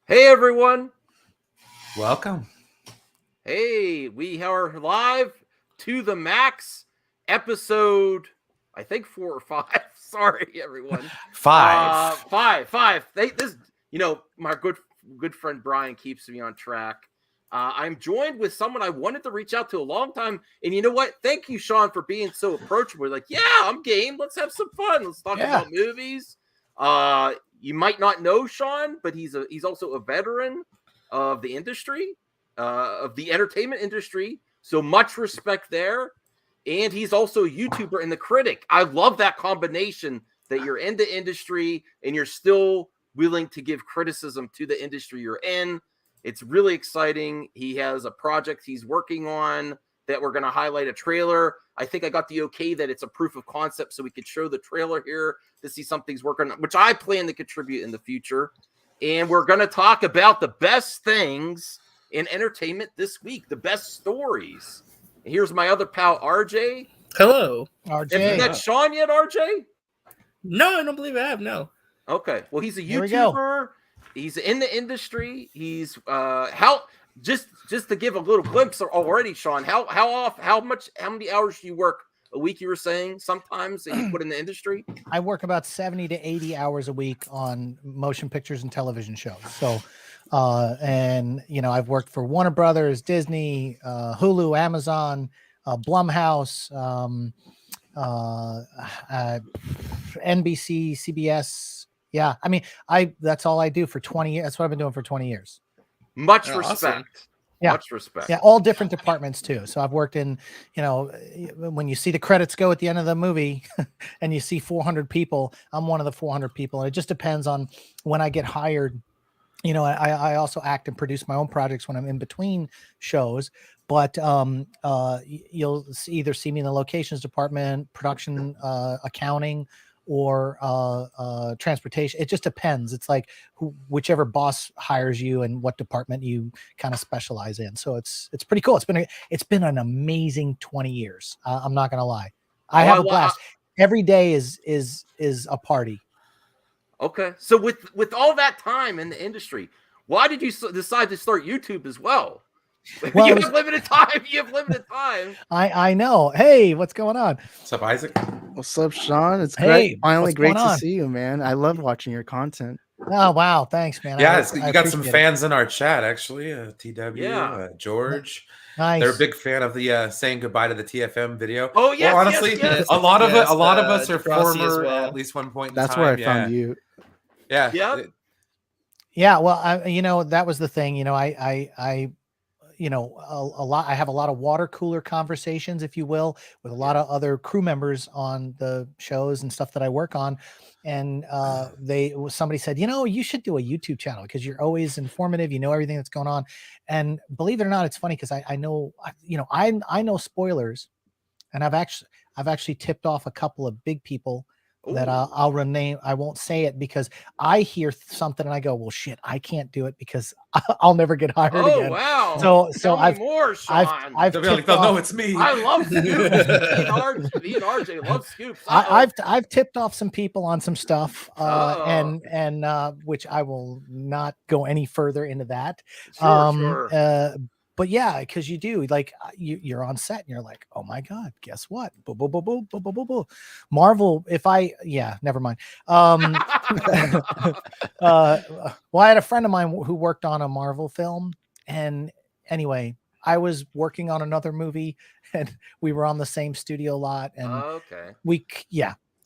Hey everyone! Welcome. Hey, we are live to the max episode. I think 4 or 5. Sorry, everyone. Five. Five. My good friend Brian keeps me on track. I'm joined with someone I wanted to reach out to a long time, and you know what? Thank you, Shaun, for being so approachable. Like, yeah, I'm game. Let's have some fun. Let's talk about movies. You might not know Shaun, but he's also a veteran of the industry, of the entertainment industry. So much respect there. And he's also a YouTuber and the critic. I love that combination that you're in the industry and you're still willing to give criticism to the industry you're in. It's really exciting. He has a project he's working on that we're going to highlight a trailer. I think I got the okay that it's a proof of concept so we could show the trailer here to see something's working on, which I plan to contribute in the future. And we're going to talk about the best things in entertainment this week, the best stories. And here's my other pal, RJ. Hello, RJ. Have you met Shaun yet, RJ? No, I don't believe I have. No. Okay. Well, he's a YouTuber. He's in the industry. He's just to give a little glimpse already, Shaun. How many hours do you work a week? You were saying sometimes that you put in the industry. I work about 70 to 80 hours a week on motion pictures and television shows. So, and I've worked for Warner Brothers, Disney, Hulu, Amazon, Blumhouse, NBC, CBS. Yeah, I mean, that's all I do for 20 years. That's what I've been doing for 20 years. Much respect. Awesome. Yeah. Much respect. Yeah, all different departments too. So I've worked in, when you see the credits go at the end of the movie and you see 400 people, I'm one of the 400 people. And it just depends on when I get hired. I also act and produce my own projects when I'm in between shows, but you'll either see me in the locations department, production, accounting, or transportation. It just depends. It's like whichever boss hires you and what department you kind of specialize in. So it's pretty cool. It's been an amazing 20 years. I'm not gonna lie. I have a blast. Every day is a party. Okay. So with all that time in the industry, why did you decide to start YouTube as well? Well, you have limited time. I know. Hey, what's going on? What's up, Isaac? What's up, Shaun? It's great. Finally great to see you, man. I love watching your content. Oh, wow. Thanks, man. Yeah, you got some fans in our chat, actually. TW, George. Nice. They're a big fan of the saying goodbye to the TFM video. Oh, yes. Well, honestly, yes. a lot of us are former at least one point in That's time. where I found you. Yeah. Yeah. Well, that was the thing. I have a lot of water cooler conversations, if you will, with a lot of other crew members on the shows and stuff that I work on. And somebody said, you should do a YouTube channel because you're always informative. You know everything that's going on. And believe it or not, it's funny because I know spoilers, and I've actually tipped off a couple of big people that I'll rename. I won't say it because I hear something and I go, well, shit, I can't do it because I'll never get hired again. Oh, wow. So Tell I've me more, Shaun. I've tipped off, no, it's me. I love scoops. Me and RJ love scoops. I've tipped off some people on some stuff, and which I will not go any further into that. Sure. But yeah, because you do, like, you're on set and you're like, oh my God, guess what? Marvel, never mind. Well, I had a friend of mine who worked on a Marvel film. And anyway, I was working on another movie and we were on the same studio lot. And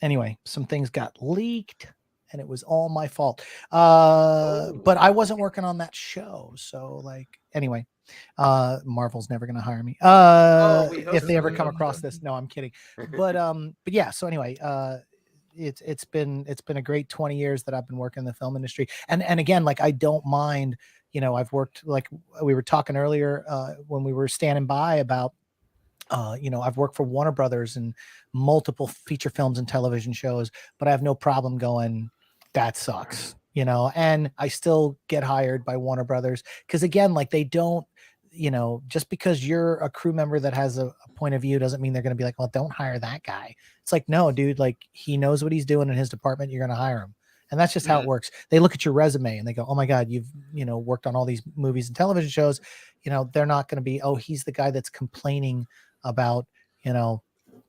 anyway, some things got leaked and it was all my fault. But I wasn't working on that show. So anyway. Marvel's never gonna hire me if they ever come across this. No, I'm kidding. But yeah, so anyway, it's been a great 20 years that I've been working in the film industry, and again, I don't mind, I've worked, like we were talking earlier when we were standing by about I've worked for Warner Brothers and multiple feature films and television shows, but I have no problem going, that sucks, and I still get hired by Warner Brothers because, again, they don't, just because you're a crew member that has a point of view doesn't mean they're going to be like, well, don't hire that guy. It's like, no, dude, he knows what he's doing in his department. You're going to hire him. And that's just how it works. They look at your resume and they go, oh my God, you've, worked on all these movies and television shows. They're not going to be, oh, he's the guy that's complaining about,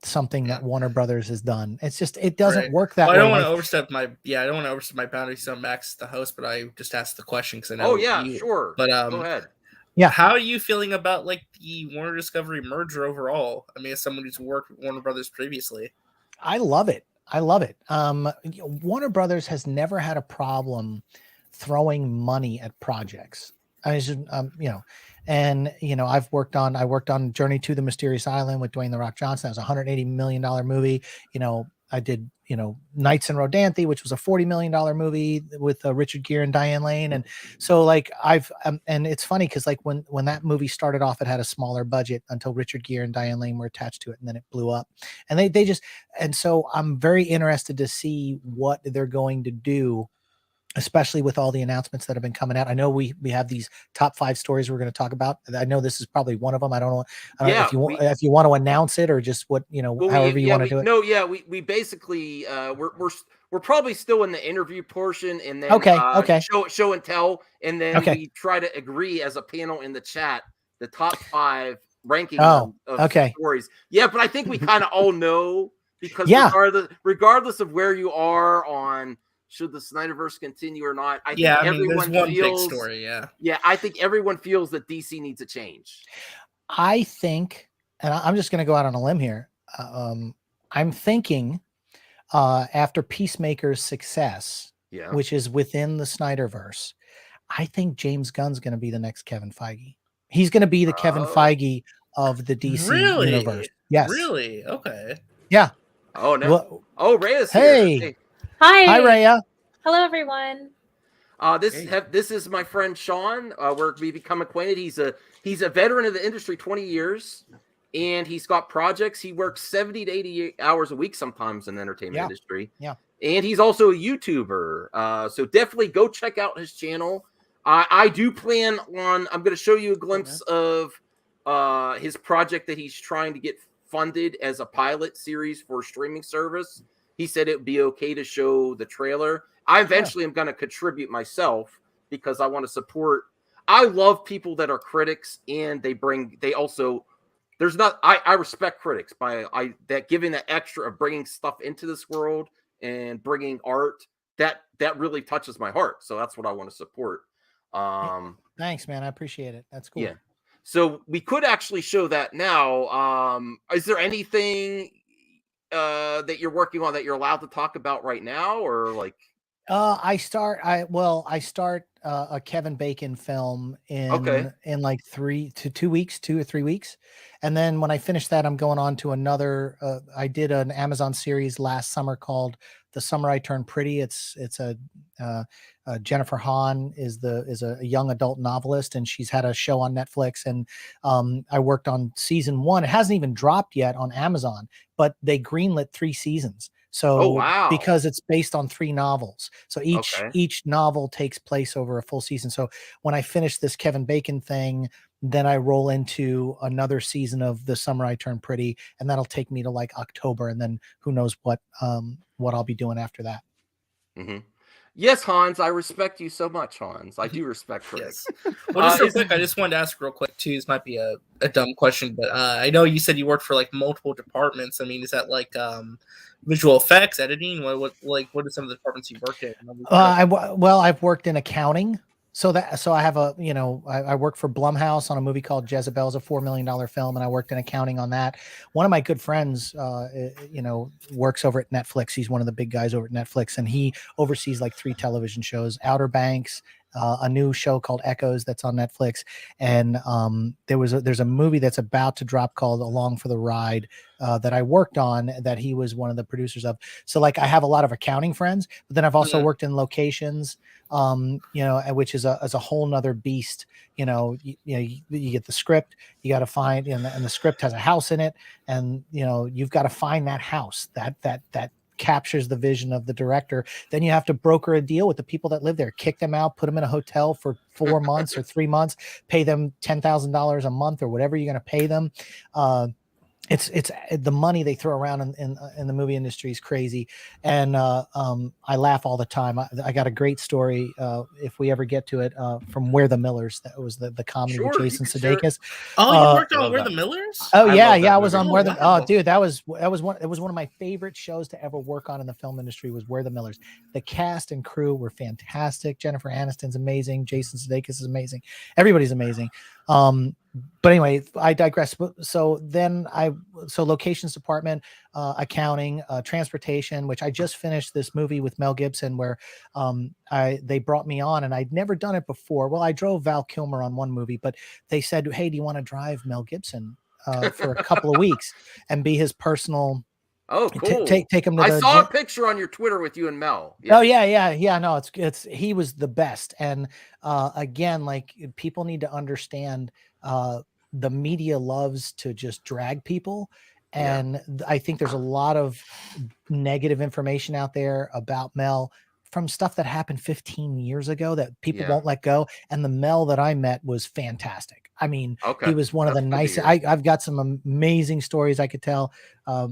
something that Warner Brothers has done. It's just, it doesn't work that way. I don't want to overstep my boundaries on Max, the host, but I just asked the question because I know. Oh yeah, sure. But go ahead. Yeah. How are you feeling about like the Warner Discovery merger overall? I mean, as someone who's worked with Warner Brothers previously. I love it. Warner Brothers has never had a problem throwing money at projects. I just, I worked on Journey to the Mysterious Island with Dwayne "The Rock" Johnson. That was a $180 million movie. I did, Nights in Rodanthe, which was a $40 million movie with Richard Gere and Diane Lane. And so like and it's funny because like when that movie started off, it had a smaller budget until Richard Gere and Diane Lane were attached to it. And then it blew up and so I'm very interested to see what they're going to do, especially with all the announcements that have been coming out. I know we have these top 5 stories we're going to talk about. I know this is probably one of them. I don't know if you want to announce it or just what, however you want to do it. No, yeah, we basically we're probably still in the interview portion and then okay. show and tell, and then we try to agree as a panel in the chat the top 5 ranking of stories. Yeah, but I think we kind of all know because regardless of where you are on should the Snyderverse continue or not? I think everyone feels, big story, yeah, I think everyone feels that DC needs a change. I think, and I'm just going to go out on a limb here. I'm thinking after Peacemaker's success, which is within the Snyderverse, I think James Gunn's going to be the next Kevin Feige. He's going to be the Kevin Feige of the DC universe. Yes. Really? Okay. Yeah. Oh no. Rhea's here. Hey. Hi, Rhea. Hello, everyone. This is my friend Shaun. We become acquainted. He's a veteran of the industry, 20 years, and he's got projects. He works 70 to 80 hours a week sometimes in the entertainment industry. Yeah, and he's also a YouTuber. So definitely go check out his channel. I do plan on. I'm going to show you a glimpse of his project that he's trying to get funded as a pilot series for a streaming service. He said it would be okay to show the trailer. I eventually am going to contribute myself because I want to support. I love people that are critics and I respect critics that giving that extra of bringing stuff into this world and bringing art that really touches my heart. So that's what I want to support. Thanks, man. I appreciate it. That's cool. Yeah. So we could actually show that now. Is there anything that you're working on that you're allowed to talk about right now, or like? I start a Kevin Bacon film in like 2 or 3 weeks. And then when I finish that, I'm going on to another, I did an Amazon series last summer called The Summer I Turned Pretty. It's Jennifer Hahn is a young adult novelist, and she's had a show on Netflix. And I worked on season 1. It hasn't even dropped yet on Amazon, but they greenlit 3 seasons. So because it's based on 3 novels. So each novel takes place over a full season. So when I finish this Kevin Bacon thing, then I roll into another season of The Summer I Turned Pretty, and that'll take me to like October. And then who knows what I'll be doing after that. Mm-hmm. Yes, Hans, I respect you so much, Hans. I do respect critics. Well, just real quick, I just wanted to ask real quick too. This might be a dumb question, but I know you said you worked for like multiple departments. I mean, is that like visual effects, editing? What are some of the departments you worked in? I've worked in accounting. So I have I work for Blumhouse on a movie called Jezebel. It's a $4 million film, and I worked in accounting on that. One of my good friends, works over at Netflix. He's one of the big guys over at Netflix, and he oversees like 3 television shows: Outer Banks, a new show called Echoes that's on Netflix, and there's a movie that's about to drop called Along for the Ride that I worked on that he was one of the producers of. So like I have a lot of accounting friends, but then I've also worked in locations, which is a whole nother beast. You get the script, you got to find, and the script has a house in it, and you've got to find that house that captures the vision of the director. Then you have to broker a deal with the people that live there, kick them out, put them in a hotel for 4 months or 3 months, pay them $10,000 a month or whatever you're going to pay them. it's the money they throw around in the movie industry is crazy, and I laugh all the time. I got a great story if we ever get to it from Where the Millers. That was the comedy with Jason Sudeikis. Oh, you worked on Where the Millers? Oh yeah, I was on Where the dude, that was one of my favorite shows to ever work on in the film industry was Where the Millers. The cast and crew were fantastic. Jennifer Aniston's amazing. Jason Sudeikis is amazing. Everybody's amazing. But anyway, I digress. So locations department, accounting, transportation, which I just finished this movie with Mel Gibson where they brought me on and I'd never done it before. Well, I drove Val Kilmer on one movie, but they said, hey, do you want to drive Mel Gibson for a couple of weeks and be his personal... Oh, cool. Take him to I saw a picture on your Twitter with you and Mel. Yeah. Oh yeah. No, it's he was the best. And again, like people need to understand the media loves to just drag people. And I think there's a lot of negative information out there about Mel from stuff that happened 15 years ago that people won't let go. And the Mel that I met was fantastic. I mean, he was one of the nicest. I've got some amazing stories I could tell. I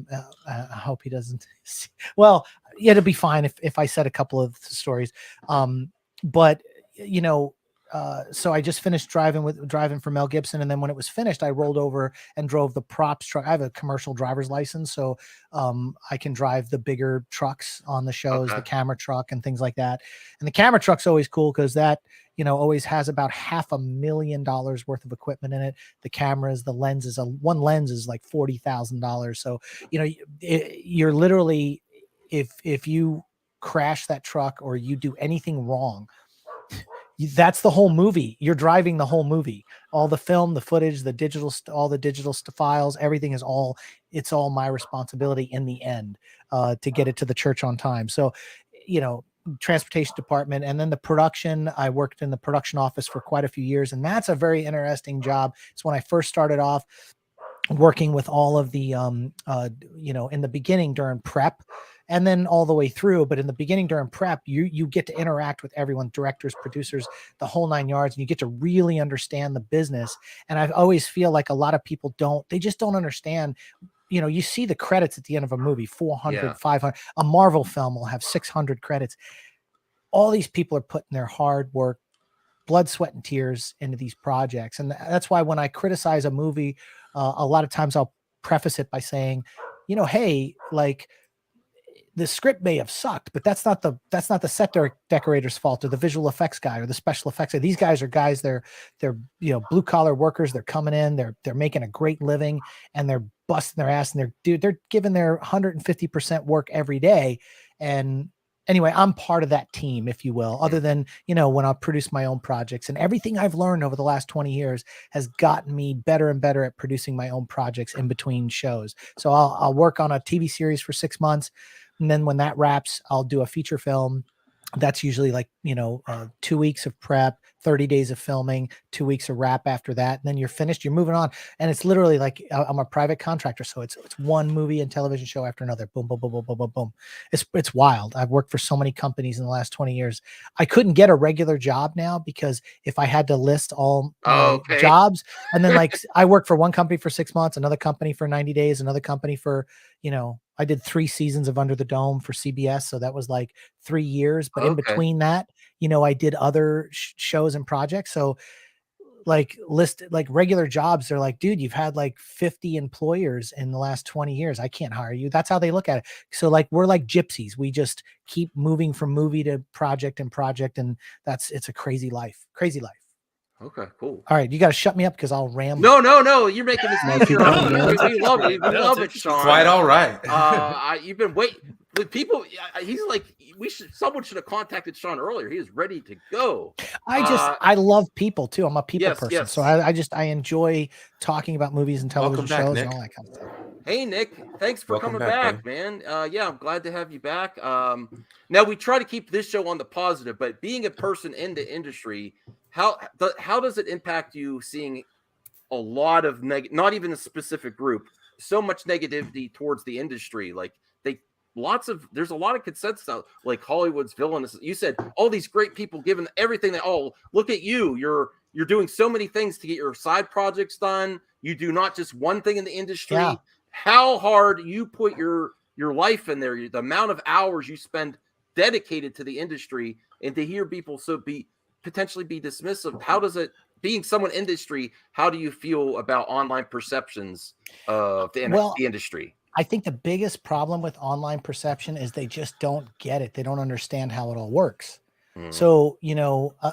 hope he doesn't. Well, yeah, it'll be fine if I said a couple of stories. But you know, so I just finished driving for Mel Gibson, and then when it was finished, I rolled over and drove the props truck. I have a commercial driver's license, so I can drive the bigger trucks on the shows, the camera truck and things like that. And the camera truck's always cool because that always has about $500,000 worth of equipment in it. The cameras, the lenses, one lens is like $40,000. So you're literally if you crash that truck or you do anything wrong, that's the whole movie. You're driving the whole movie, all the film, the footage, the digital, all the digital files, everything is it's all my responsibility in the end to get it to the church on time. So, transportation department, and then the production. I worked in the production office for quite a few years, and that's a very interesting job. It's when I first started off working with all of the, in the beginning during prep, and then all the way through. But in the beginning during prep, you get to interact with everyone, directors, producers, the whole 9 yards, and you get to really understand the business. And I always feel like a lot of people they just don't understand. You see the credits at the end of a movie, 400, 500. A Marvel film will have 600 credits. All these people are putting their hard work, blood, sweat, and tears into these projects. And that's why when I criticize a movie, a lot of times I'll preface it by saying, hey, like, the script may have sucked, but that's not the set decorator's fault or the visual effects guy or the special effects. These guys are guys, they're blue collar workers. They're coming in, they're making a great living, and they're busting their ass, and they're giving their 150% work every day. And anyway, I'm part of that team, if you will, other than, when I produce my own projects, and everything I've learned over the last 20 years has gotten me better and better at producing my own projects in between shows. So I'll work on a TV series for 6 months. And then when that wraps, I'll do a feature film. That's usually like, 2 weeks of prep, 30 days of filming, 2 weeks of wrap after that. And then you're finished, you're moving on. And it's literally like I'm a private contractor. So it's one movie and television show after another. Boom, boom, boom, boom, boom, boom, boom. It's wild. I've worked for so many companies in the last 20 years. I couldn't get a regular job now because if I had to list all jobs, and then like I worked for one company for 6 months, another company for 90 days, another company for, I did 3 seasons of Under the Dome for CBS. So that was like 3 years. But in between that, I did other shows and projects. So like regular jobs, they're like, dude, you've had like 50 employers in the last 20 years. I can't hire you. That's how they look at it. So like, we're like gypsies. We just keep moving from movie to project. And it's a crazy life. Okay, cool. All right, you got to shut me up because I'll ramble. No, you're making this easier. We love it. We love it, Shaun. Quite all right. You've been waiting. People, he's like, someone should have contacted Shaun earlier. He is ready to go. I love people too. I'm a people person. So I enjoy talking about movies and television shows and all that kind of stuff. Hey, Nick, thanks for coming back, man. I'm glad to have you back. Now we try to keep this show on the positive, but being a person in the industry, how does it impact you seeing a lot of not even a specific group, so much negativity towards the industry? Like there's a lot of consensus out, like Hollywood's villainous. You said all these great people giving everything look at you. You're doing so many things to get your side projects done. You do not just one thing in the industry. how hard you put your life in there, the amount of hours you spend dedicated to the industry, and to hear people potentially be dismissive. How does it, being someone industry, how do you feel about online perceptions of the industry? I think the biggest problem with online perception is they just don't get it. They don't understand how it all works. So,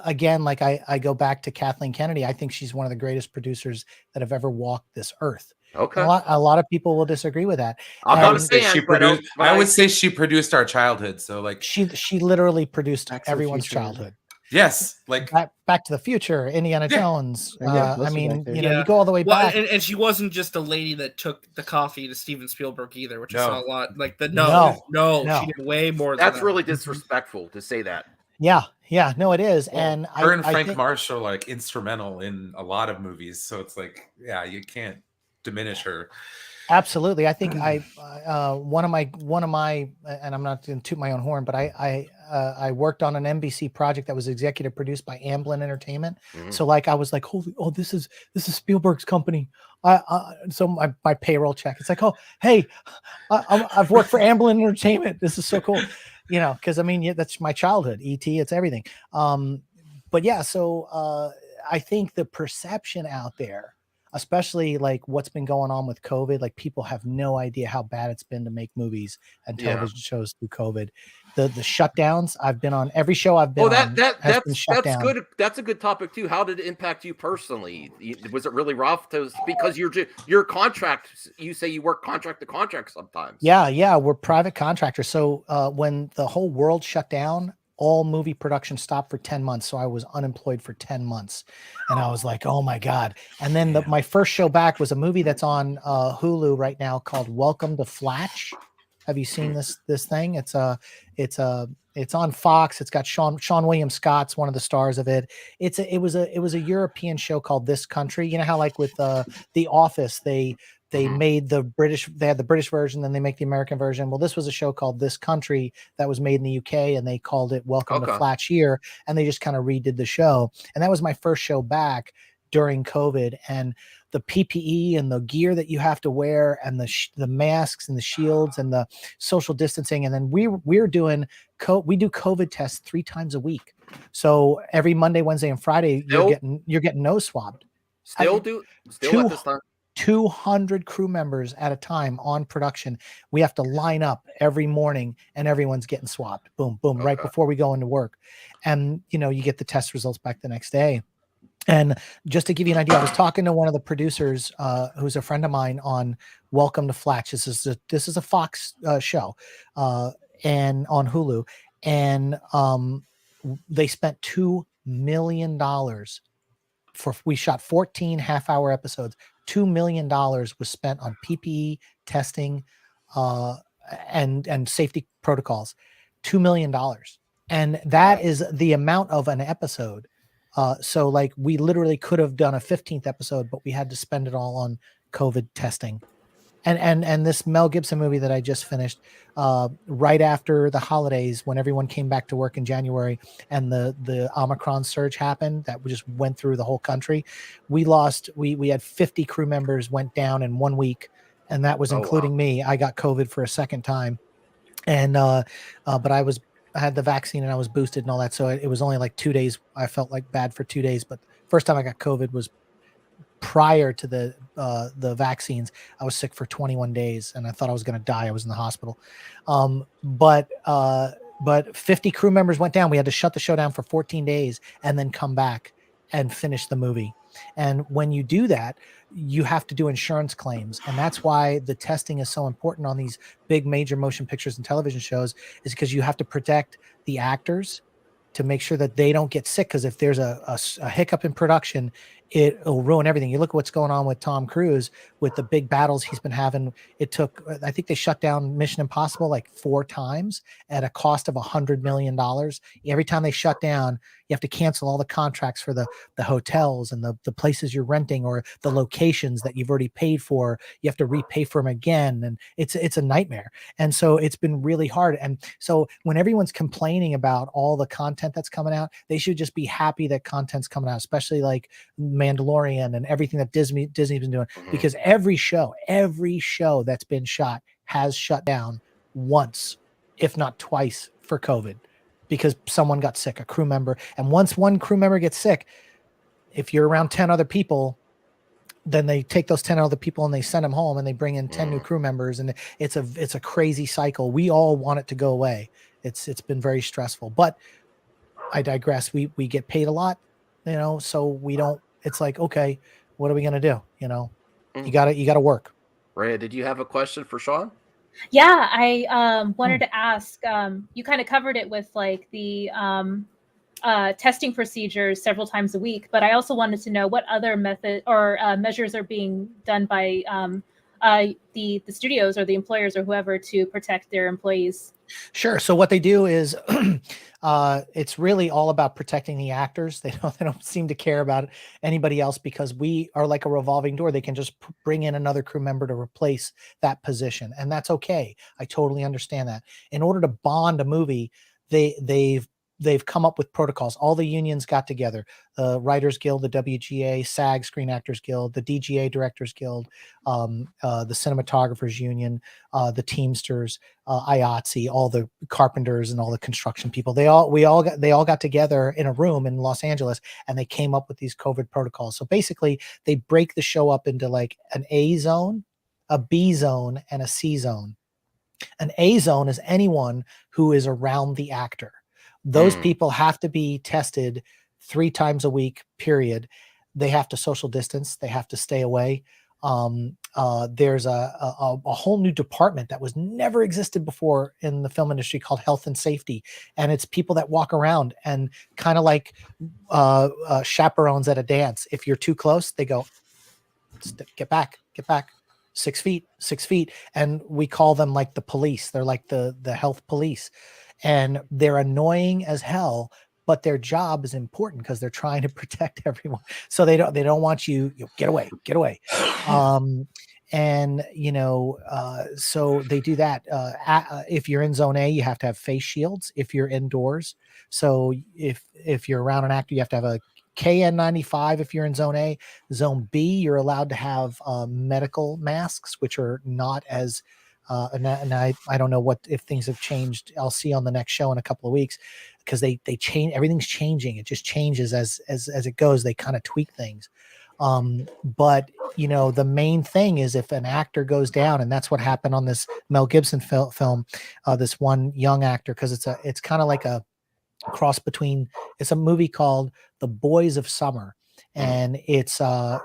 again, like I go back to Kathleen Kennedy. I think she's one of the greatest producers that have ever walked this earth. Okay. A lot of people will disagree with that. I would say she produced our childhood. So like she literally produced everyone's childhood. Yes, like Back to the Future, Indiana Jones. I mean, you go all the way back. And she wasn't just a lady that took the coffee to Steven Spielberg either, which I saw a lot. Like she did way more. That's really disrespectful to say that. Yeah, no, it is. Well, and her and Frank Marsh are like instrumental in a lot of movies, so it's like, yeah, you can't diminish her. Absolutely. I think one of my, and I'm not going to toot my own horn, but I worked on an NBC project that was executive produced by Amblin Entertainment. So like, I was like, this is Spielberg's company. So my payroll check, it's like, oh, hey, I've worked for Amblin Entertainment. This is so cool. Cause I mean, that's my childhood, E.T., it's everything. But yeah, so I think the perception out there, especially like what's been going on with COVID, like people have no idea how bad it's been to make movies and television shows through COVID. The shutdowns, I've been on every show I've been on. That's good. That's a good topic too. How did it impact you personally? Was it really rough? Because your contract, you say you work contract to contract sometimes. Yeah, we're private contractors. So when the whole world shut down, all movie production stopped for 10 months. So I was unemployed for 10 months and I was like, oh my God. And then my first show back was a movie that's on Hulu right now called Welcome to Flatch. Have you seen this thing? It's on Fox. It's got Sean William Scott's one of the stars of it. It was a European show called This Country. You know how like with The Office, they made they had the British version, then they make the American version. Well, this was a show called This Country that was made in the UK, and they called it Welcome to Flatch here, and they just kind of redid the show. And that was my first show back during COVID, and the PPE and the gear that you have to wear, and the masks and the shields and the social distancing. And then we do COVID tests 3 times a week. So every Monday, Wednesday, and Friday, you're getting nose swabbed. Still at this time. 200 crew members at a time on production. We have to line up every morning and everyone's getting swabbed. Boom, boom, right before we go into work. And, you get the test results back the next day. And just to give you an idea, I was talking to one of the producers who's a friend of mine on Welcome to Flatch. This is a Fox show and on Hulu. And they spent $2 million we shot 14 half-hour episodes. $2 million was spent on PPE testing and safety protocols. $2 million. And that is the amount of an episode. So like we literally could have done a 15th episode, but we had to spend it all on COVID testing. And this Mel Gibson movie that I just finished right after the holidays, when everyone came back to work in January and the Omicron surge happened, that just went through the whole country. We had 50 crew members went down in 1 week, and that was including me. I got COVID for a second time, and but I had the vaccine and I was boosted and all that, so it was only like 2 days. I felt like bad for 2 days, but first time I got COVID was prior to the vaccines. I was sick for 21 days and I thought I was going to die. I was in the hospital. But 50 crew members went down. We had to shut the show down for 14 days and then come back and finish the movie. And when you do that, you have to do insurance claims. And that's why the testing is so important on these big major motion pictures and television shows, is because you have to protect the actors to make sure that they don't get sick. Because if there's a hiccup in production, it'll ruin everything. You look at what's going on with Tom Cruise with the big battles he's been having. I think they shut down Mission Impossible like 4 times at a cost of $100 million. Every time they shut down, you have to cancel all the contracts for the hotels and the places you're renting, or the locations that you've already paid for. You have to repay for them again. And it's a nightmare. And so it's been really hard. And so when everyone's complaining about all the content content that's coming out. They should just be happy that content's coming out, especially like Mandalorian and everything that Disney's been doing. Because every show that's been shot has shut down once, if not twice, for COVID, because someone got sick, a crew member. And once one crew member gets sick, if you're around 10 other people, then they take those 10 other people and they send them home and they bring in 10 new crew members. And it's a crazy cycle. We all want it to go away. It's been very stressful, but I digress. We get paid a lot, so we don't, it's like, okay, what are we going to do? You gotta work. Rhea, did you have a question for Shaun? Yeah, I wanted to ask, you kind of covered it with like the testing procedures several times a week, but I also wanted to know what other method or measures are being done by the studios or the employers or whoever to protect their employees. Sure. So what they do is it's really all about protecting the actors. They don't seem to care about anybody else, because we are like a revolving door. They can just bring in another crew member to replace that position, and that's okay. I totally understand that. In order to bond a movie, they've come up with protocols. All the unions got together: the Writers Guild, the WGA, SAG, Screen Actors Guild, the DGA, Directors Guild, the Cinematographers Union, the Teamsters, IATSE, all the carpenters and all the construction people. They all got together in a room in Los Angeles, and they came up with these COVID protocols. So basically, they break the show up into like an A zone, a B zone, and a C zone. An A zone is anyone who is around the actor. Those people have to be tested 3 times a week, period. They have to social distance. They have to stay away. There's a whole new department that was never existed before in the film industry called health and safety. And it's people that walk around and kind of like chaperones at a dance. If you're too close, they go, get back. 6 feet. And we call them like the police. They're like the health police. And they're annoying as hell, but their job is important because they're trying to protect everyone. So they don't want you get away. And so they do that. If you're in zone A, you have to have face shields if you're indoors. So if you're around an actor, you have to have a KN95 if you're in zone A. Zone B, you're allowed to have medical masks, which are not as and I don't know if things have changed. I'll see on the next show in a couple of weeks, because they change. Everything's changing. It just changes as it goes. They kind of tweak things. But the main thing is if an actor goes down, and that's what happened on this Mel Gibson film, this one young actor, because it's kind of like a cross between. It's a movie called The Boys of Summer, and it's kind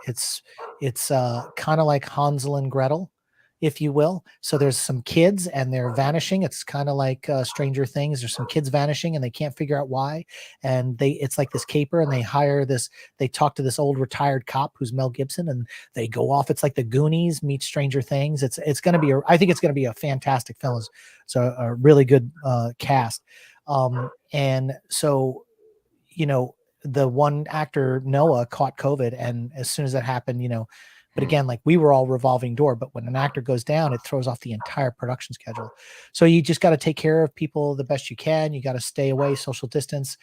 of like Hansel and Gretel, if you will. So there's some kids and they're vanishing. It's kind of like Stranger Things. There's some kids vanishing and they can't figure out why. And it's like this caper, and they talk to this old retired cop who's Mel Gibson, and they go off. It's like the Goonies meets Stranger Things. It's going to be, I think it's going to be a fantastic film. It's a really good cast. And so, the one actor, Noah, caught COVID. And as soon as that happened, but again, like we were all revolving door, but when an actor goes down, it throws off the entire production schedule. So you just got to take care of people the best you can. You got to stay away, social distance,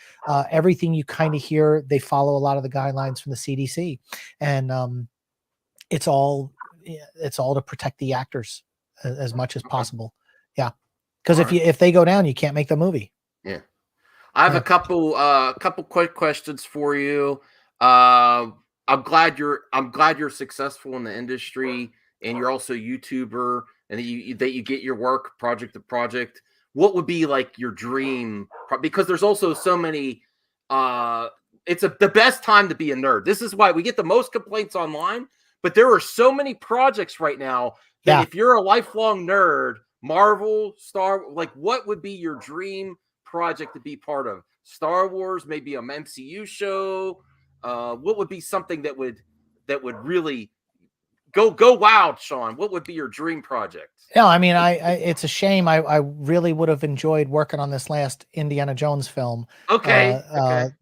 everything you kind of hear. They follow a lot of the guidelines from the CDC, and it's all to protect the actors as much as possible. Yeah. Because if they go down, you can't make the movie. Yeah. I have a couple quick questions for you. I'm glad you're successful in the industry, and you're also a YouTuber, and that you get your work project to project. What would be like your dream? Because there's also so many. It's the best time to be a nerd. This is why we get the most complaints online. But there are so many projects right now that if you're a lifelong nerd, Marvel, what would be your dream project to be part of? Star Wars, maybe an MCU show. What would be something that would really go wild, Shaun? What would be your dream project? Yeah, I mean, it's a shame. I really would have enjoyed working on this last Indiana Jones film. Okay.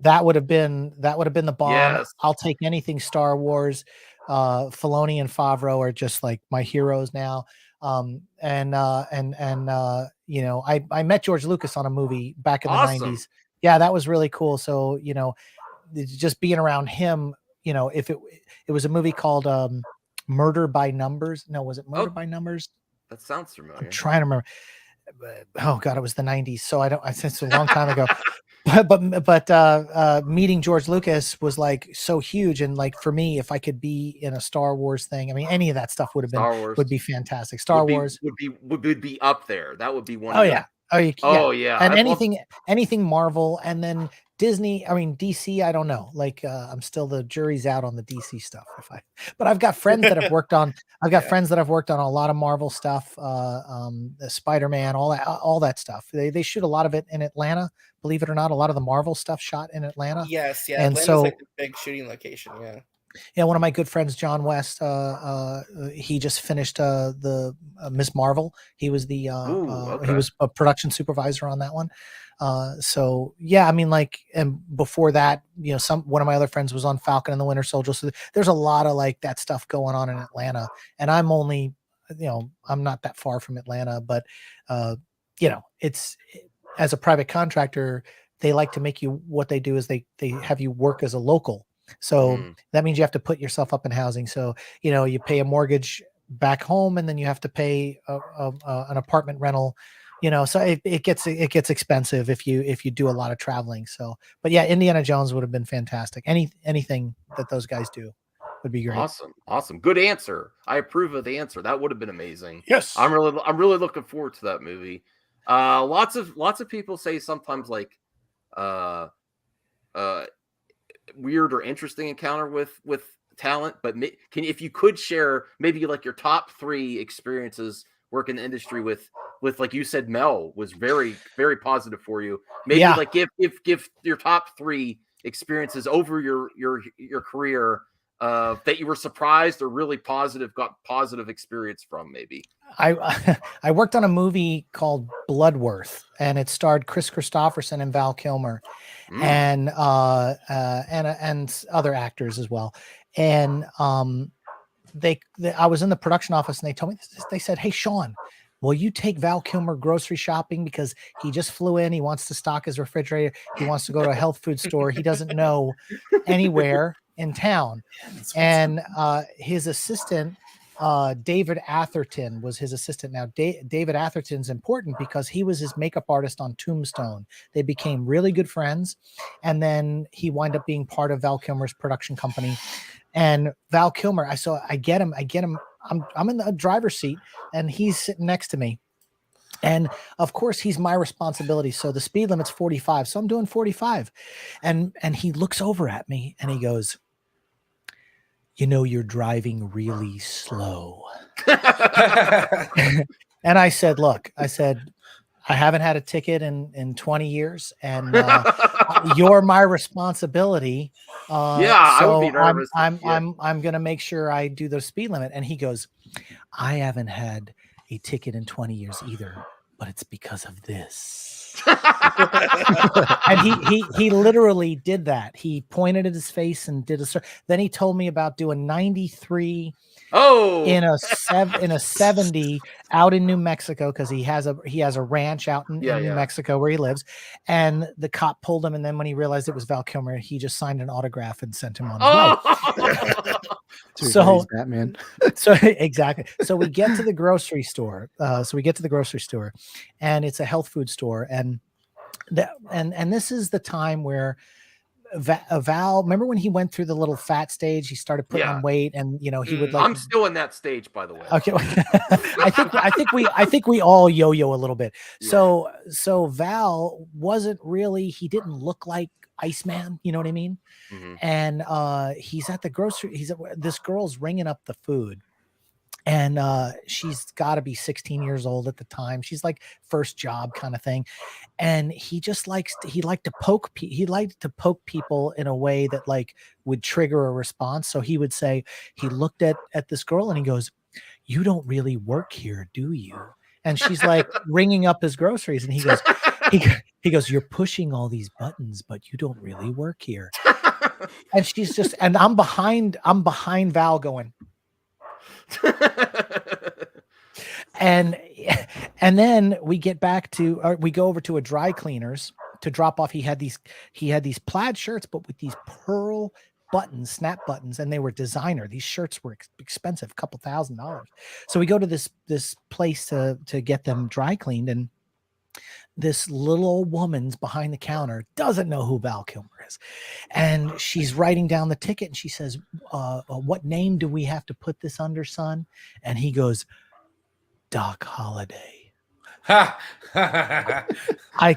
That would have been the bomb. Yes. I'll take anything Star Wars. Filoni and Favreau are just like my heroes now. I met George Lucas on a movie back in the 90s. Yeah, that was really cool. So, you know, just being around him, you know, if it was a movie called Murder by Numbers. No, was it Murder by Numbers? That sounds familiar. I'm trying to remember. Oh God, it was the 90s. So it's a long time ago. But meeting George Lucas was like so huge. And like for me, if I could be in a Star Wars thing, I mean, any of that stuff would be fantastic. Star Wars would be up there. That would be one. Oh yeah. Yeah. And anything Marvel, and then Disney, I mean DC, I don't know. Like I'm still, the jury's out on the DC stuff. But I've got friends that have worked on friends that have worked on a lot of Marvel stuff, the Spider-Man, all that stuff. They shoot a lot of it in Atlanta, believe it or not. A lot of the Marvel stuff shot in Atlanta. Yes, yeah. And Atlanta's so like the big shooting location, yeah. Yeah, one of my good friends, John West, he just finished the Miss Marvel. He was he was a production supervisor on that one. So yeah, I mean, like, and before that, you know, one of my other friends was on Falcon and the Winter Soldier. So there's a lot of like that stuff going on in Atlanta, and I'm only, you know, I'm not that far from Atlanta, but you know, it's, as a private contractor, they like to make you, what they do is they have you work as a local. So that means you have to put yourself up in housing. So, you know, you pay a mortgage back home, and then you have to pay an apartment rental, you know, so it gets expensive if you do a lot of traveling. So, but yeah, Indiana Jones would have been fantastic. Anything that those guys do would be great. Awesome. Good answer. I approve of the answer. That would have been amazing. Yes. I'm really looking forward to that movie. Lots of people say sometimes like, weird or interesting encounter with talent, but if you could share maybe like your top 3 experiences working in the industry with like you said, Mel was very, very positive for you. Maybe like give your top 3 experiences over your career that you were surprised or really got positive experience from. Maybe I worked on a movie called Bloodworth, and it starred Chris Christopherson and Val Kilmer, and other actors as well. And I was in the production office, and they told me this. They said, "Hey, Shaun, will you take Val Kilmer grocery shopping, because he just flew in. He wants to stock his refrigerator. He wants to go to a health food store. He doesn't know anywhere in town." And his assistant, David Atherton, was his assistant. Now, David Atherton's important because he was his makeup artist on Tombstone. They became really good friends, and then he wound up being part of Val Kilmer's production company. And Val Kilmer, I get him. I'm in the driver's seat, and he's sitting next to me. And of course, he's my responsibility. So the speed limit's 45. So I'm doing 45. And he looks over at me and he goes, "You know, you're driving really slow." And I said, "Look," I said, "I haven't had a ticket in 20 years, and you're my responsibility. I would be nervous. I'm going to make sure I do the speed limit." And he goes, "I haven't had a ticket in 20 years either, but it's because of this." And he literally did that. He pointed at his face and did then he told me about doing 93 in a 70 out in New Mexico, because he has a ranch out in New Mexico where he lives, and the cop pulled him, and then when he realized it was Val Kilmer, he just signed an autograph and sent him on his way. So Batman. So exactly. So we get to the grocery store. And it's a health food store, and this is the time where Val, remember when he went through the little fat stage, he started putting on weight, and you know, he would like, I'm still in that stage, by the way. Okay. I think we all yo-yo a little bit. Yeah. So Val wasn't really, he didn't look like Iceman, you know what I mean? Mm-hmm. And he's at the grocery, this girl's ringing up the food. And she's got to be 16 years old at the time. She's like first job kind of thing. And he liked to poke people in a way that like would trigger a response. So he would say, he looked at this girl and he goes, "You don't really work here, do you?" And she's like ringing up his groceries. And he goes, "You're pushing all these buttons, but you don't really work here." And she's just, and I'm behind Val going, and then we get back to, we go over to a dry cleaners to drop off. He had these plaid shirts, but with these pearl buttons, snap buttons, and they were designer. These shirts were expensive, a couple $1,000. So we go to this place to get them dry cleaned, and this little old woman's behind the counter, doesn't know who Val Kilmer is. And she's writing down the ticket, and she says, what name do we have to put this under, son? And he goes, Doc Holliday. I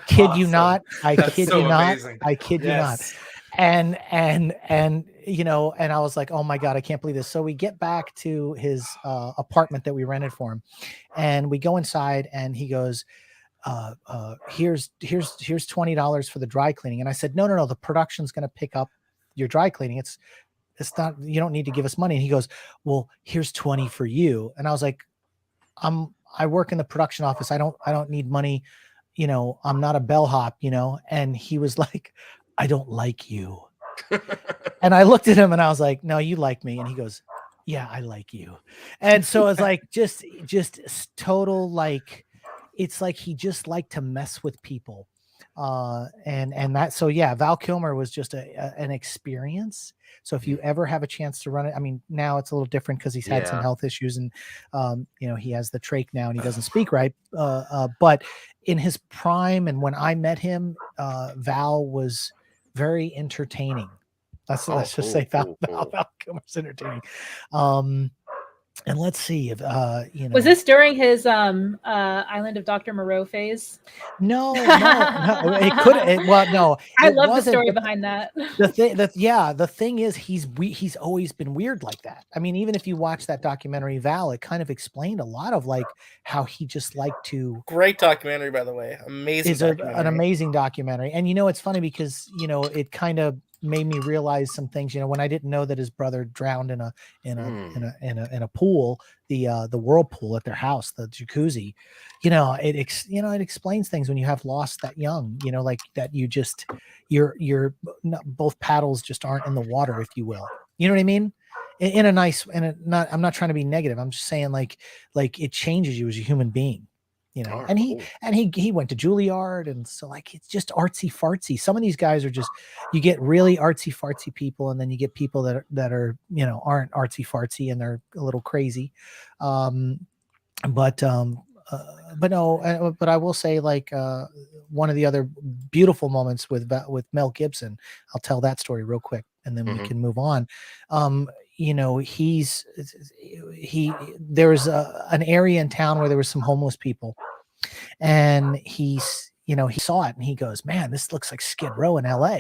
kid you not. I kid you not. I kid you not. And you know, and I was like, oh my God, I can't believe this. So we get back to his apartment that we rented for him, and we go inside, and he goes, here's $20 for the dry cleaning. And I said, no, the production's going to pick up your dry cleaning. It's not, you don't need to give us money. And he goes, well, here's 20 for you. And I was like, I work in the production office. I don't need money. You know, I'm not a bellhop, you know? And he was like, I don't like you. And I looked at him and I was like, no, you like me. And he goes, yeah, I like you. And so it's like, just total, like, it's like he just liked to mess with people. And that, so yeah, Val Kilmer was just an experience. So if you ever have a chance to run it, I mean, now it's a little different because he's had some health issues, and you know, he has the trach now and he doesn't speak right. But in his prime, and when I met him, Val was very entertaining. Let's just say Val Kilmer's entertaining. And let's see if you know. Was this during his Island of Dr. Moreau phase? No. It could. Well, no. I love the story behind that. The thing is, he's always been weird like that. I mean, even if you watch that documentary, Val, it kind of explained a lot of like how he just liked to. Great documentary, by the way. Amazing. It's an amazing documentary, and you know, it's funny because you know it kind of made me realize some things, you know, when I didn't know that his brother drowned in a pool, the whirlpool at their house, the jacuzzi, you know, it explains things when you have lost that young, you know, like that you just, you're both paddles just aren't in the water, if you will, you know what I mean? In a nice, I'm not trying to be negative. I'm just saying like it changes you as a human being. You know, and he went to Juilliard, and so like it's just artsy fartsy. Some of these guys are just, you get really artsy fartsy people, and then you get people that are you know, aren't artsy fartsy and they're a little crazy. But I will say, like, one of the other beautiful moments with Mel Gibson, I'll tell that story real quick, and then we can move on. You know, there was an area in town where there was some homeless people, and he saw it and he goes, man, this looks like Skid Row in LA.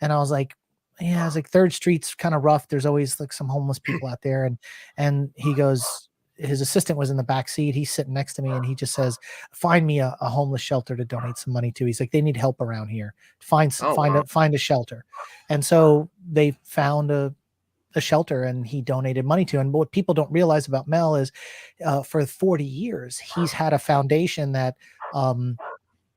And I was like, yeah, it's like 3rd Street's kind of rough. There's always like some homeless people out there. And he goes, his assistant was in the back seat. He's sitting next to me, and he just says, find me a homeless shelter to donate some money to. He's like, they need help around here. Find a shelter. And so they found a shelter, and he donated money to. And what people don't realize about Mel is for 40 years, he's had a foundation that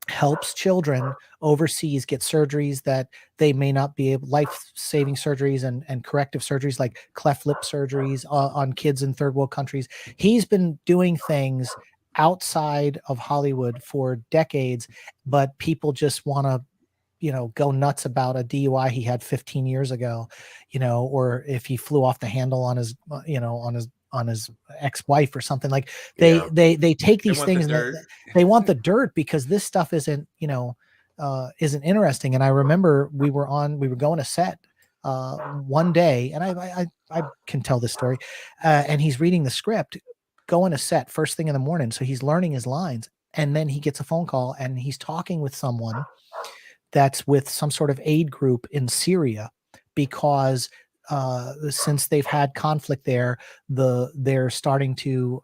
helps children overseas get surgeries that they may not be able, life-saving surgeries and corrective surgeries like cleft lip surgeries on kids in third world countries. He's been doing things outside of Hollywood for decades, but people just want to, you know, go nuts about a DUI he had 15 years ago, you know, or if he flew off the handle on his, you know, on his ex-wife or something. Like they take these things and they want the dirt because this stuff isn't, you know, isn't interesting. And I remember we were going to set one day, and I can tell this story, and he's reading the script, going to set first thing in the morning. So he's learning his lines, and then he gets a phone call, and he's talking with someone that's with some sort of aid group in Syria, because since they've had conflict there, they're starting to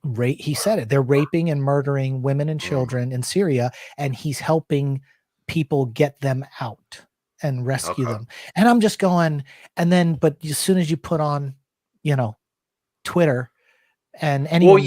rape. He said it. They're raping and murdering women and children in Syria, and he's helping people get them out and rescue them. And I'm just going, but as soon as you put on, you know, Twitter, and anyone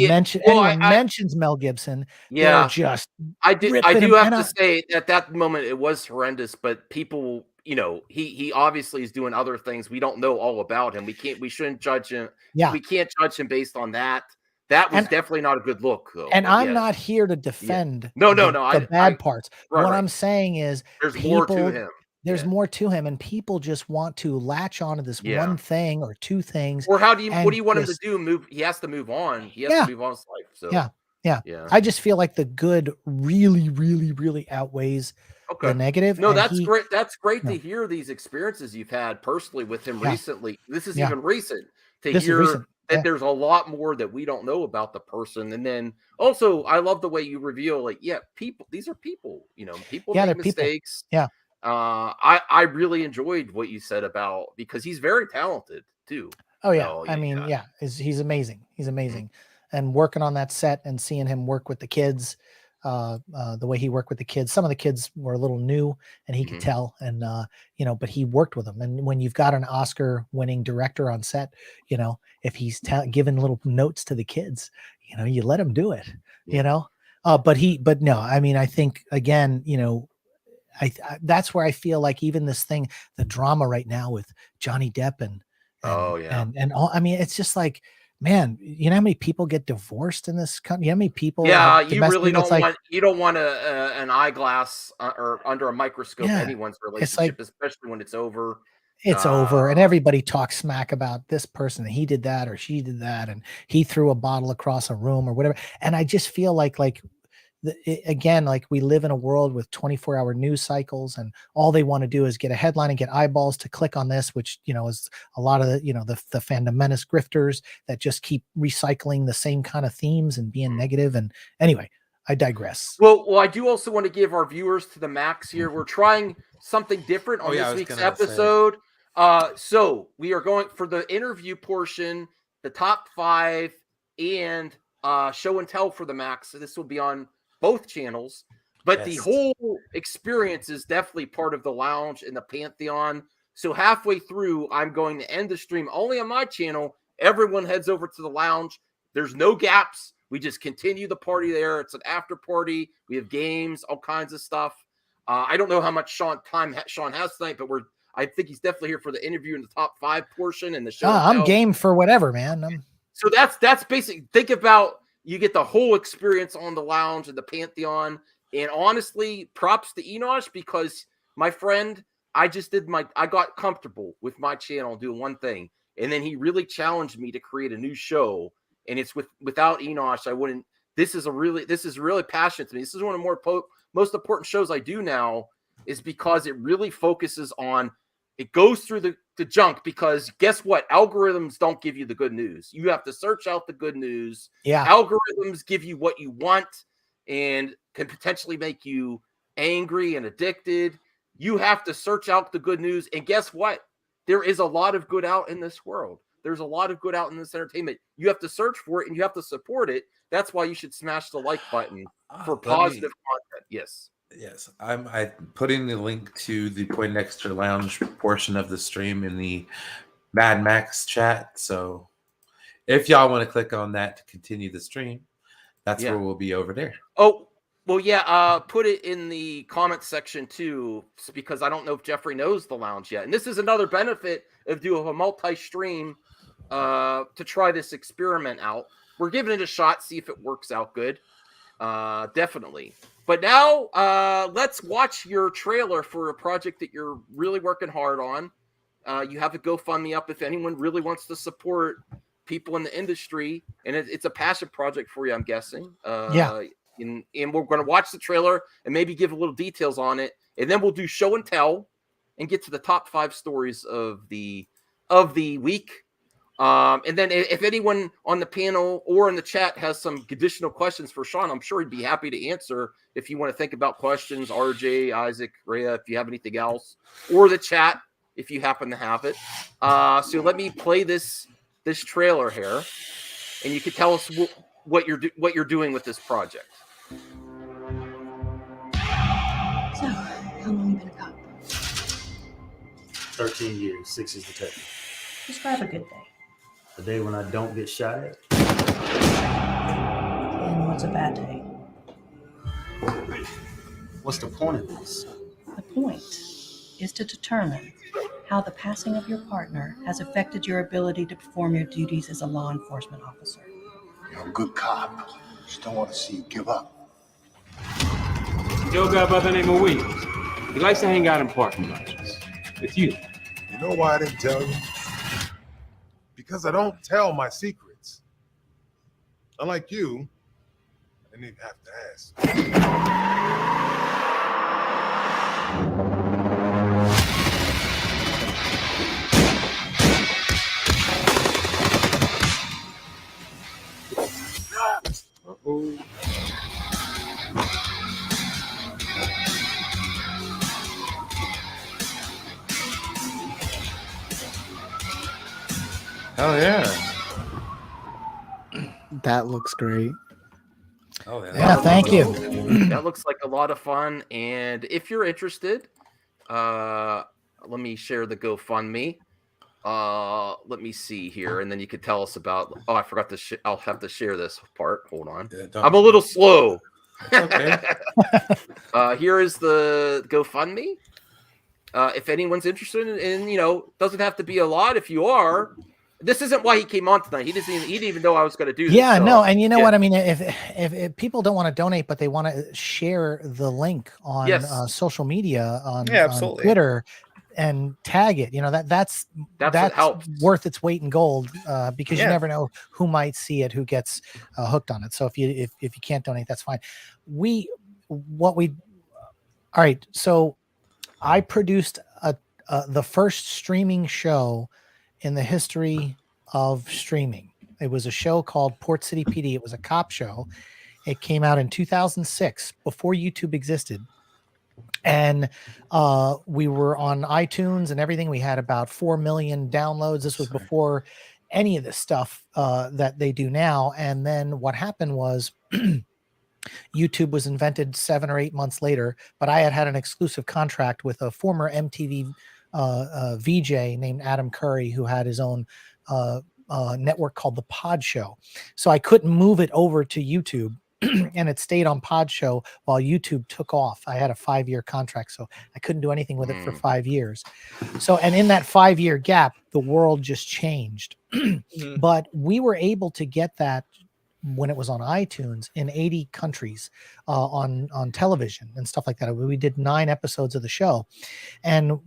mentions Mel Gibson, they're just I do have to say at that moment it was horrendous, but people, you know, he obviously is doing other things. We don't know all about him. We shouldn't judge him. Yeah. We can't judge him based on that. that was definitely not a good look, though. And I'm not here to defend the bad parts. Right, what I'm saying is there's more to him. There's more to him, and people just want to latch onto this one thing or two things. Or what do you want him to do? He has to move on. He has to move on his life. So yeah. I just feel like the good really, really, really outweighs the negative. No, that's great. That's great to hear these experiences you've had personally with him recently. This is even recent to hear that there's a lot more that we don't know about the person. And then also, I love the way you reveal, like, people. These are people. People make mistakes. People. I really enjoyed what you said about, because he's very talented too. Oh yeah, he's amazing. He's amazing, and working on that set and seeing him work with the kids, the way he worked with the kids. Some of the kids were a little new, and he could tell, and but he worked with them. And when you've got an Oscar-winning director on set, if he's giving little notes to the kids, you let him do it. But no, I mean, I think again, I that's where I feel like even this thing, the drama right now with Johnny Depp and all, I mean, it's just like, man, you know how many people get divorced in this country? You know how many people? Yeah, you really don't want an eyeglass or under a microscope anyone's relationship, especially when it's over. It's over, and everybody talks smack about this person, and he did that or she did that, and he threw a bottle across a room or whatever. And I just feel like again, like we live in a world with 24-hour news cycles, and all they want to do is get a headline and get eyeballs to click on this, which is a lot of the fundamentist grifters that just keep recycling the same kind of themes and being negative. And anyway, I digress. Well, I do also want to give our viewers to the max here. We're trying something different on this week's episode. So we are going for the interview portion, the top 5, and show and tell for the max. So this will be on both channels, but the whole experience is definitely part of the lounge and the Pantheon. So halfway through, I'm going to end the stream only on my channel. Everyone heads over to the lounge. There's no gaps. We just continue the party there. It's an after party. We have games, all kinds of stuff. I don't know how much Shaun has tonight, but I think he's definitely here for the interview in the top 5 portion and the show. I'm game for whatever, man. So that's basic. Think about, you get the whole experience on the lounge and the Pantheon. And honestly, props to Enosh, because my friend, I got comfortable with my channel doing one thing. And then he really challenged me to create a new show. And it's without Enosh, I wouldn't. This is really passionate to me. This is one of the most important shows I do now, is because it really focuses on, it goes through the junk, because guess what? Algorithms don't give you the good news. You have to search out the good news. Yeah. Algorithms give you what you want and can potentially make you angry and addicted. You have to search out the good news. And guess what? There is a lot of good out in this world. There's a lot of good out in this entertainment. You have to search for it, and you have to support it. That's why you should smash the like button for positive content. Yes, I'm putting the link to the Point Extra Lounge portion of the stream in the Mad Max chat. So if y'all want to click on that to continue the stream, that's where we'll be over there. Oh, well, yeah. Put it in the comment section too, because I don't know if Jeffrey knows the lounge yet. And this is another benefit of doing a multi-stream to try this experiment out. We're giving it a shot, see if it works out good. Definitely. But now let's watch your trailer for a project that you're really working hard on. You have a GoFundMe up if anyone really wants to support people in the industry, and it's a passion project for you, I'm guessing. And we're going to watch the trailer and maybe give a little details on it, and then we'll do show and tell and get to the top 5 stories of the week. And then if anyone on the panel or in the chat has some additional questions for Shaun, I'm sure he'd be happy to answer. If you want to think about questions, RJ, Isaac, Rhea, if you have anything else, or the chat, if you happen to have it. So let me play this trailer here, and you can tell us what you're doing with this project. So, how long you been a cop? 13 years, 6 is the take. Describe a good day. The day when I don't get shot at. And what's a bad day? What's the point of this? The point is to determine how the passing of your partner has affected your ability to perform your duties as a law enforcement officer. You're a good cop. Just don't want to see you give up. Joe guy by the name of Williams. He likes to hang out in parking lots with you. You know why I didn't tell you? Because I don't tell my secrets. Unlike you, I didn't even have to ask. Uh-oh. Oh yeah. That looks great. Oh yeah. Yeah, thank you. That looks like a lot of fun. And if you're interested, let me share the GoFundMe. Let me see here, and then you could tell us about. Oh, I forgot to. I'll have to share this part. Hold on. I'm a little slow. Okay. Here is the GoFundMe. If anyone's interested in, doesn't have to be a lot. If you are, this isn't why he came on tonight. He didn't even know I was going to do this. Yeah, so, no, and you know what I mean. If people don't want to donate, but they want to share the link on social media on Twitter and tag it, that's worth its weight in gold because you never know who might see it, who gets hooked on it. So if you can't donate, that's fine. All right. So I produced the first streaming show in the history of streaming. It was a show called Port City PD. It was a cop show. It came out in 2006, before YouTube existed. And we were on iTunes and everything. We had about 4 million downloads. This was before any of this stuff that they do now. And then what happened was YouTube was invented 7 or 8 months later, but I had an exclusive contract with a former MTV VJ named Adam Curry, who had his own network called The Pod Show. So I couldn't move it over to YouTube. And it stayed on Pod Show while YouTube took off. I had a 5-year contract, so I couldn't do anything with it for 5 years. So, and in that 5-year gap, the world just changed. But we were able to get that when it was on iTunes in 80 countries on television and stuff like that. We did 9 episodes of the show. And,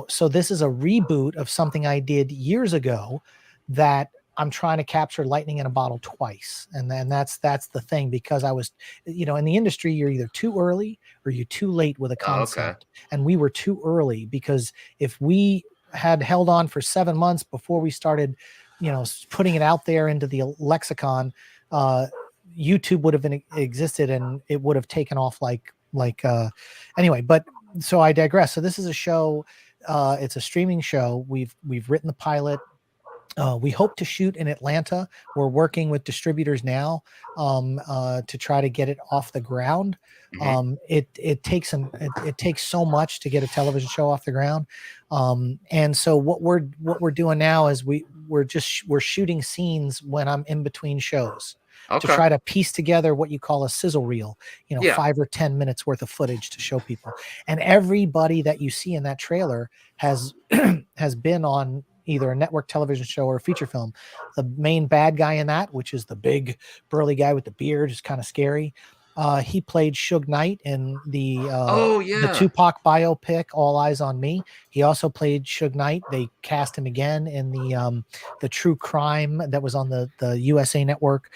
so this is a reboot of something I did years ago that I'm trying to capture lightning in a bottle twice. And then that's the thing, because I was, in the industry, you're either too early or you're too late with a concept. And we were too early, because if we had held on for 7 months before we started, putting it out there into the lexicon, YouTube would have existed and it would have taken off anyway, but so I digress. So this is a show, it's a streaming show. We've written the pilot. We hope to shoot in Atlanta. We're working with distributors now to try to get it off the ground. It takes so much to get a television show off the ground. And so what we're doing now is we're shooting scenes when I'm in between shows to try to piece together what you call a sizzle reel, 5 or 10 minutes worth of footage to show people. And everybody that you see in that trailer has been on either a network television show or a feature film. The main bad guy in that, which is the big burly guy with the beard, is kind of scary. He played Suge Knight in the Tupac biopic All Eyes on Me. He also played Suge Knight. They cast him again in the true crime that was on the USA Network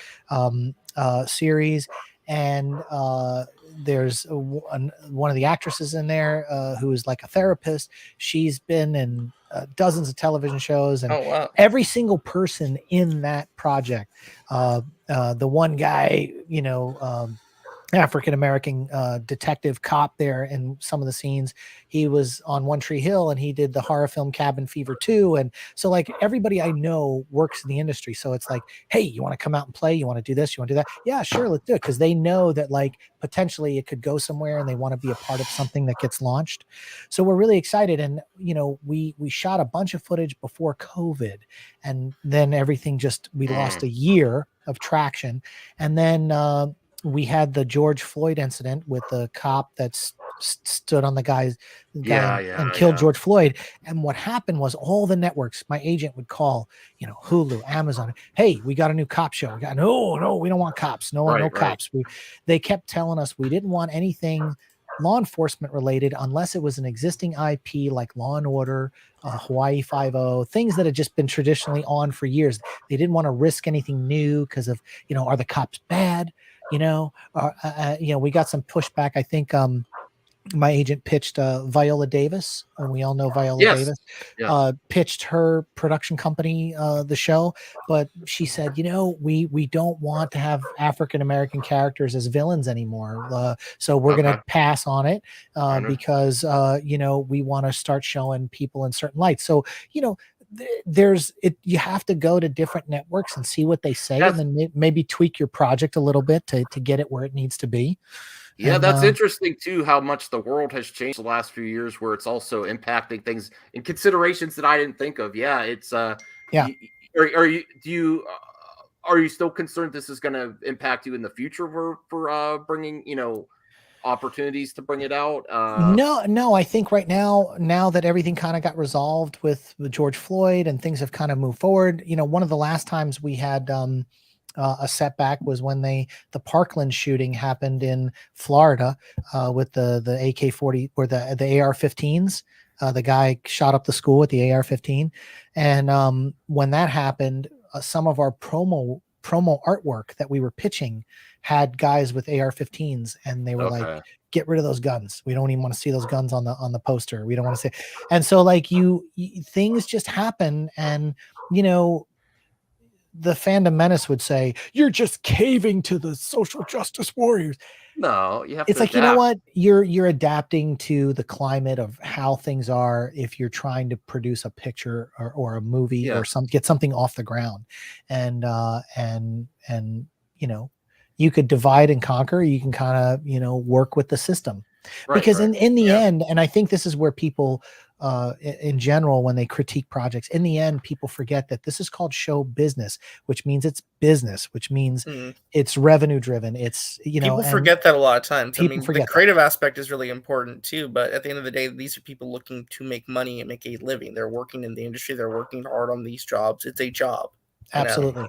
series. And there's one of the actresses in there who is like a therapist. She's been in dozens of television shows, and every single person in that project, the one guy, African-American detective cop there in some of the scenes, he was on One Tree Hill and he did the horror film Cabin Fever 2. And so everybody I know works in the industry. So it's like, hey, you want to come out and play? You want to do this? You want to do that? Yeah, sure. Let's do it. Cause they know that potentially it could go somewhere and they want to be a part of something that gets launched. So we're really excited. And, we shot a bunch of footage before COVID, and then everything we lost a year of traction. And then, we had the George Floyd incident with the cop that's stood on the guy and killed George Floyd. And what happened was all the networks, my agent would call, Hulu, Amazon. Hey, we got a new cop show. No, we don't want cops. No cops. They kept telling us we didn't want anything law enforcement related unless it was an existing IP like Law and Order, Hawaii 5-0, things that had just been traditionally on for years. They didn't want to risk anything new because of, are the cops bad? We got some pushback. I think my agent pitched Viola Davis, and we all know Viola Davis, pitched her production company the show, but she said, we don't want to have African-American characters as villains anymore. So we're going to pass on it because, we want to start showing people in certain lights. So, you have to go to different networks and see what they say, and then maybe tweak your project a little bit to get it where it needs to be. Yeah, that's interesting too, how much the world has changed the last few years, where it's also impacting things and considerations that I didn't think of. Yeah, it's Are you still concerned this is going to impact you in the future for bringing opportunities to bring it out? No, I think right now that everything kind of got resolved with George Floyd and things have kind of moved forward. One of the last times we had a setback was when the Parkland shooting happened in Florida with the AK-40 or the AR-15s. The guy shot up the school with the AR-15, and when that happened, some of our promo artwork that we were pitching had guys with AR-15s, and they were like, "Get rid of those guns. We don't even want to see those guns on the poster. We don't want to see." And so, like things just happen, and the fandom menace would say, "You're just caving to the social justice warriors." No, you have it's to like adapt. You know what, you're adapting to the climate of how things are. If you're trying to produce a picture or a movie or get something off the ground, and you could divide and conquer. You can kind of work with the system, because in the end, and I think this is where people in general, when they critique projects, in the end, people forget that this is called show business, which means it's business, which means it's revenue driven. It's, people forget that a lot of times. I mean, the creative aspect is really important too, but at the end of the day, these are people looking to make money and make a living. They're working in the industry. They're working hard on these jobs. It's a job. Absolutely.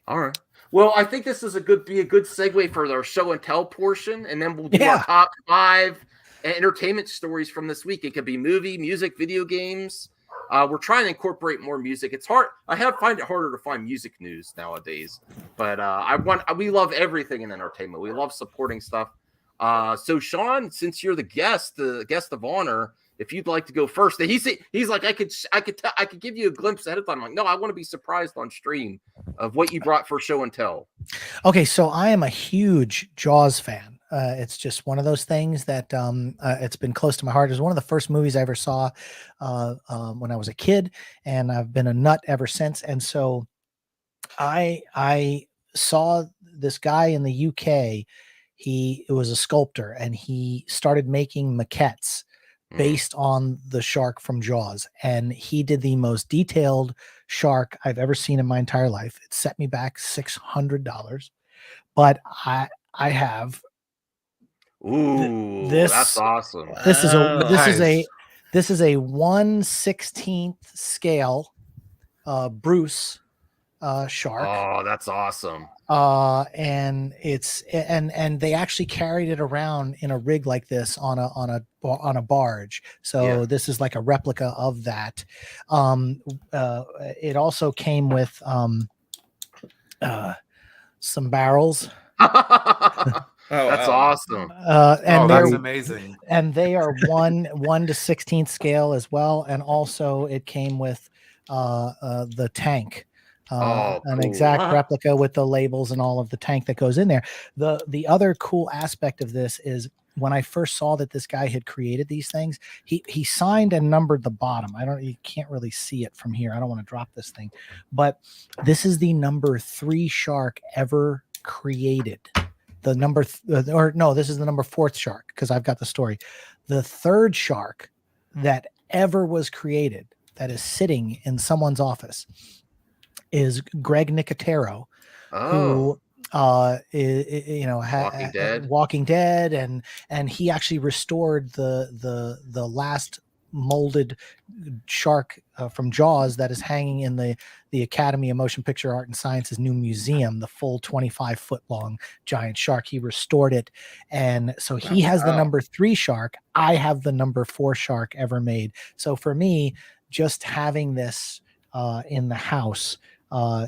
All right. Well, I think this is be a good segue for our show and tell portion, and then we'll do our top 5 entertainment stories from this week. It could be movie, music, video games. We're trying to incorporate more music. It's hard. I find it harder to find music news nowadays, but we love everything in entertainment. We love supporting stuff. So Shaun, since you're the guest of honor, if you'd like to go first, he's like, I could give you a glimpse ahead of time. I'm like, no, I want to be surprised on stream of what you brought for show and tell. Okay, so I am a huge Jaws fan. It's just one of those things that it's been close to my heart. It was one of the first movies I ever saw when I was a kid, and I've been a nut ever since. And so I saw this guy in the UK. He was a sculptor, and he started making maquettes based on the shark from Jaws. And he did the most detailed shark I've ever seen in my entire life. It set me back $600. But I have that's awesome. This is a 1/16 scale Bruce shark. Oh, that's awesome. And they actually carried it around in a rig like this on a barge. So this is like a replica of that. It also came with some barrels. That's awesome. And that's amazing. And they are 1/16 scale as well. And also it came with the tank. An exact replica with the labels and all of the tank that goes in there. The other cool aspect of this is when I first saw that this guy had created these things, he signed and numbered the bottom. You can't really see it from here. I don't want to drop this thing, but this is the number 3 shark ever created. This is the number 4th shark, because I've got the story. The 3rd shark that ever was created that is sitting in someone's office is Greg Nicotero, who Walking Dead, and he actually restored the last molded shark from Jaws that is hanging in the Academy of Motion Picture Art and Sciences new museum, the full 25-foot long giant shark. He restored it, and so he has the number 3 shark. I have the number 4 shark ever made. So for me, just having this in the house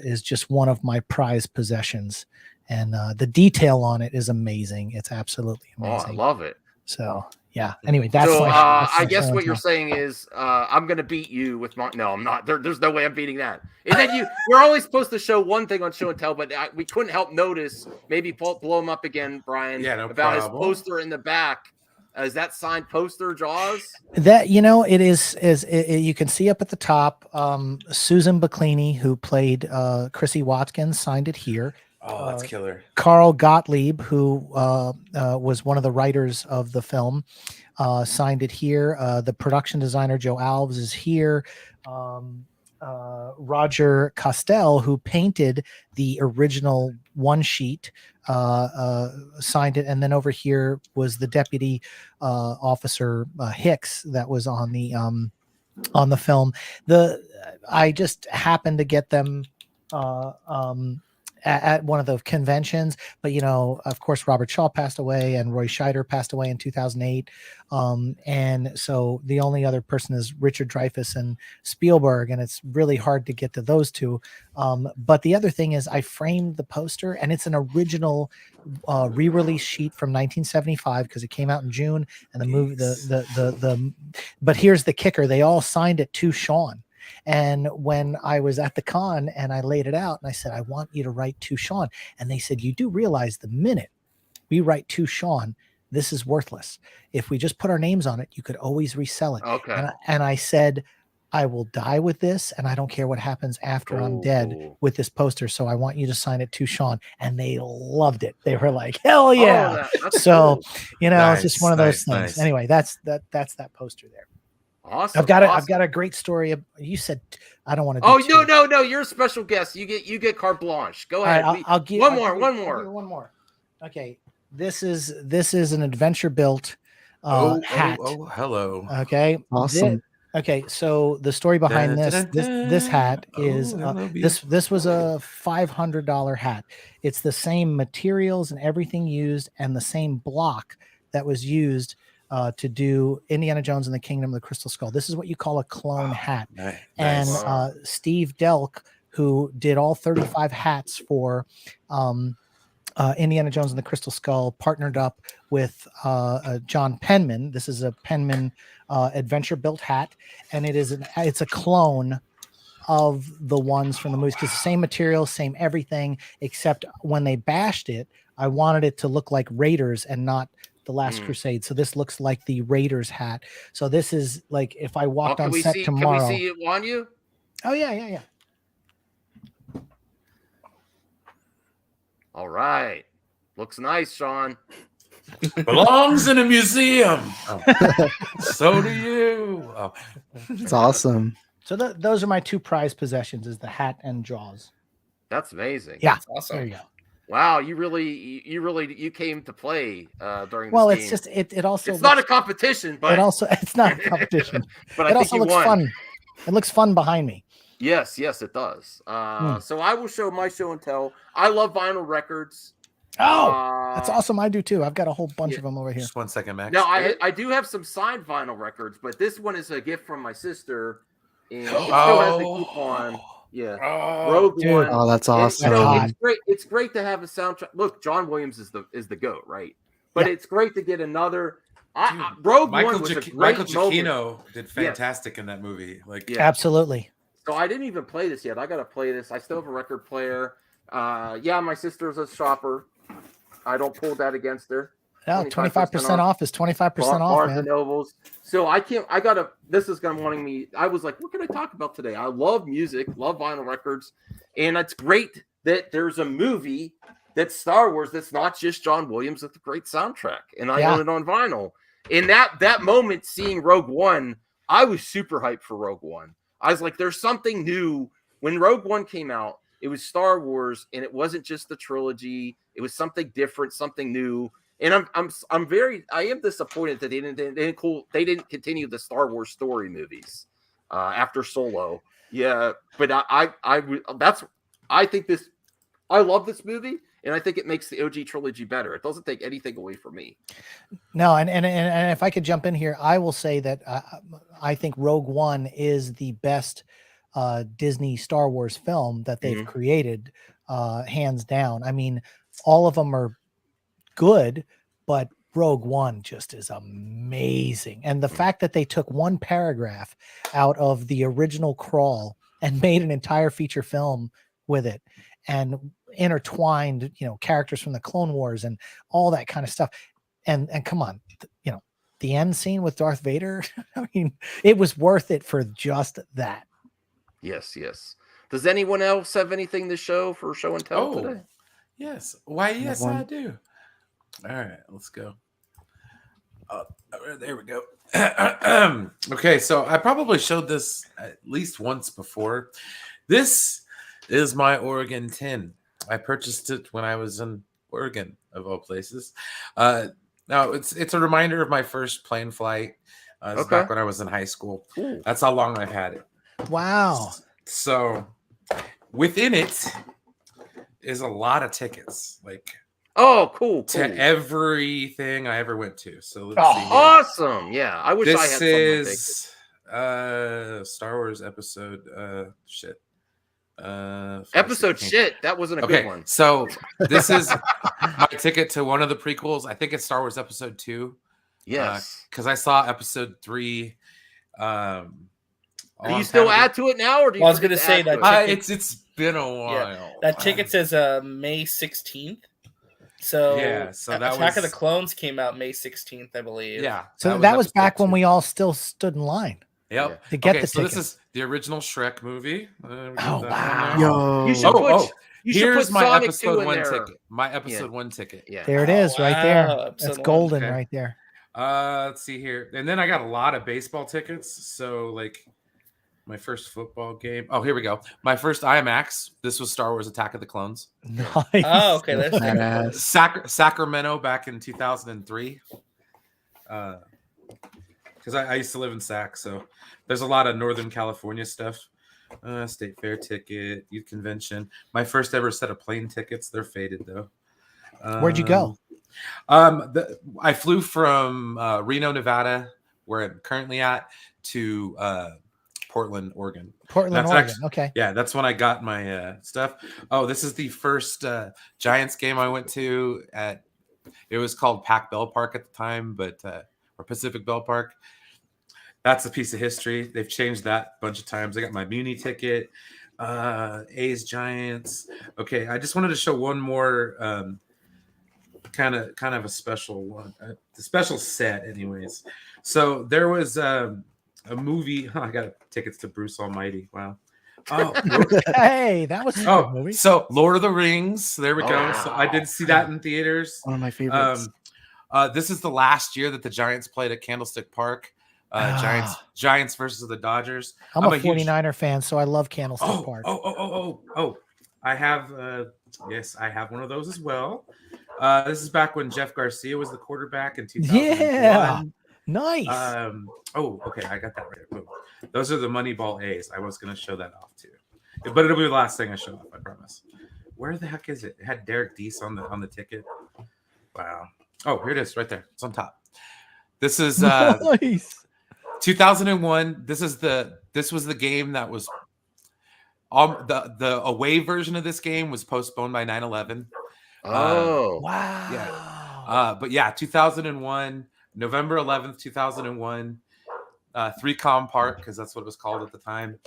is just one of my prized possessions, and the detail on it is amazing. It's absolutely amazing. Oh, I love it. So yeah. Anyway, that's so. That's I guess what you're saying is I'm gonna beat you with my. No, I'm not. There's no way I'm beating that. And then we're only supposed to show one thing on show and tell, but we couldn't help notice. Maybe blow him up again, Brian. Yeah, no about problem. His poster in the back. Is that signed poster, Jaws? That it is you can see up at the top. Susan Baclini, who played Chrissy Watkins, signed it here. Oh, that's killer. Carl Gottlieb, who was one of the writers of the film, signed it here. The production designer Joe Alves is here. Roger Costell, who painted the original one sheet, signed it, and then over here was the deputy officer Hicks that was on the film. I just happened to get them at one of the conventions, but of course Robert Shaw passed away and Roy Scheider passed away in 2008, and so the only other person is Richard Dreyfuss and Spielberg, and it's really hard to get to those two. But the other thing is I framed the poster, and it's an original re-release sheet from 1975 because it came out in June, and the movie but here's the kicker: they all signed it to Shaun. And when I was at the con and I laid it out and I said, I want you to write to Shaun. And they said, you do realize the minute we write to Shaun, this is worthless. If we just put our names on it, you could always resell it. Okay. And I said, I will die with this, and I don't care what happens after I'm dead with this poster. So I want you to sign it to Shaun. And they loved it. They were like, hell yeah. So, cool. It's just one of those things. Anyway, that's that poster there. Awesome. I've got a great story. You said I don't want to. No! You're a special guest. You get carte blanche. Go ahead. Right, I'll give one more. Okay, this is an adventure built hat. Oh, hello. Okay, awesome. So the story behind this hat is this was a $500 hat. It's the same materials and everything used, and the same block that was used to do Indiana Jones and the Kingdom of the Crystal Skull. This is what you call a clone hat. Nice. And Steve Delk, who did all 35 hats for Indiana Jones and the Crystal Skull, partnered up with John Penman. This is a Penman adventure built hat, and it's a clone of the ones from the movies, because the same material, same everything, except when they bashed it, I wanted it to look like Raiders and not The Last Crusade. So this looks like the Raiders hat. So this is like if I walked on set tomorrow. Can we see it on you? Oh yeah. All right. Looks nice, Shaun. Belongs in a museum. So do you. It's awesome. So those are my two prized possessions: is the hat and Jaws. That's amazing. Yeah, that's awesome. There you go. Wow, you came to play during. Well, this it's game. just it also. It's not a competition, but it's not a competition. But it also looks fun. It looks fun behind me. Yes, it does. So I will show my show and tell. I love vinyl records. Oh, that's awesome! I do too. I've got a whole bunch of them over here. Just 1 second, Max. Now I do have some signed vinyl records, but this one is a gift from my sister. And it still has the coupon. Yeah, Rogue One. Oh, that's awesome. It's great. It's great to have a soundtrack. Look, John Williams is the GOAT, right? But it's great to get another. Rogue One was a great Michael moment. Giacchino did fantastic in that movie. Absolutely. So I didn't even play this yet. I got to play this. I still have a record player. My sister's a shopper. I don't pull that against her. No, 25% off is 25% off, Barnes and Nobles. So this is going to wanting me. I was like, what can I talk about today? I love music, love vinyl records. And it's great that there's a movie that's Star Wars that's not just John Williams with a great soundtrack. And I own it on vinyl. And that moment seeing Rogue One, I was super hyped for Rogue One. I was like, there's something new. When Rogue One came out, it was Star Wars, and it wasn't just the trilogy. It was something different, something new. And I am disappointed that they didn't continue the Star Wars story movies after Solo. Yeah, but I love this movie, and I think it makes the OG trilogy better. It doesn't take anything away from me. No, and if I could jump in here, I will say that I think Rogue One is the best Disney Star Wars film that they've created, hands down. I mean, all of them are good, but Rogue One just is amazing. And the fact that they took one paragraph out of the original crawl and made an entire feature film with it and intertwined, characters from the Clone Wars and all that kind of stuff. And come on, the end scene with Darth Vader, I mean, it was worth it for just that. Yes. Does anyone else have anything to show for show and tell today? Yes. Why, yes, I do. All right, let's go. There we go. Okay, so I probably showed this at least once before. This is my Oregon tin. I purchased it when I was in Oregon, of all places. Now it's a reminder of my first plane flight. It's back when I was in high school. Ooh. That's how long I've had it. Wow. So within it is a lot of tickets, like cool. To everything I ever went to. So let's see here. Awesome. Yeah, I wish I had some. This is Star Wars episode shit. Episode shit. That wasn't a good one. So this is my ticket to one of the prequels. I think it's Star Wars Episode 2. Yes. Because I saw Episode 3. Do you still add to it now, or do you? I was going to say that it's been a while. Yeah, that ticket says May 16th. So that Attack of the Clones came out May 16th, I believe. Yeah. So that was back when we all still stood in line. Yep. To get the so tickets. This is the original Shrek movie. Wow. Yo. Here's my Sonic episode 1 there. ticket. My episode 1 ticket. Yeah. There it is, right there. Episode That's 1. golden Okay. right there. Let's see here. And then I got a lot of baseball tickets. So like my first football game. Oh, here we go. My first IMAX. This was Star Wars Attack of the Clones. Nice. Oh, okay. That's Sacramento back in 2003. Because I used to live in Sac, so there's a lot of Northern California stuff. State fair ticket, youth convention. My first ever set of plane tickets. They're faded though. Where'd you go? I flew from Reno, Nevada, where I'm currently at, to Portland, Oregon. Okay. Yeah, that's when I got my stuff. Oh, this is the first Giants game I went to it was called Pac Bell Park at the time, or Pacific Bell Park. That's a piece of history. They've changed that a bunch of times. I got my Muni ticket, A's Giants. Okay, I just wanted to show one more kind of a special one, the special set, anyways. So there was a movie. I got tickets to Bruce Almighty. Wow. Oh, hey, that was a good movie. So Lord of the Rings. There we go. So I did see that in theaters. One of my favorites. This is the last year that the Giants played at Candlestick Park. Giants versus the Dodgers. I'm a 49er fan, so I love Candlestick Park. I have yes, I have one of those as well. This is back when Jeff Garcia was the quarterback in 2001. Yeah, nice. Okay, I got that right. Boom. Those are the Moneyball A's. I was going to show that off too, but it'll be the last thing I show off. I promise. Where the heck is it? It had Derek Deese on the ticket. Wow. Oh, here it is, right there. It's on top. This is nice. 2001. This was the game that was the away version of this game was postponed by 9/11. Wow. Yeah. But yeah, 2001, November 11th, 2001, 3Com Park, because that's what it was called at the time.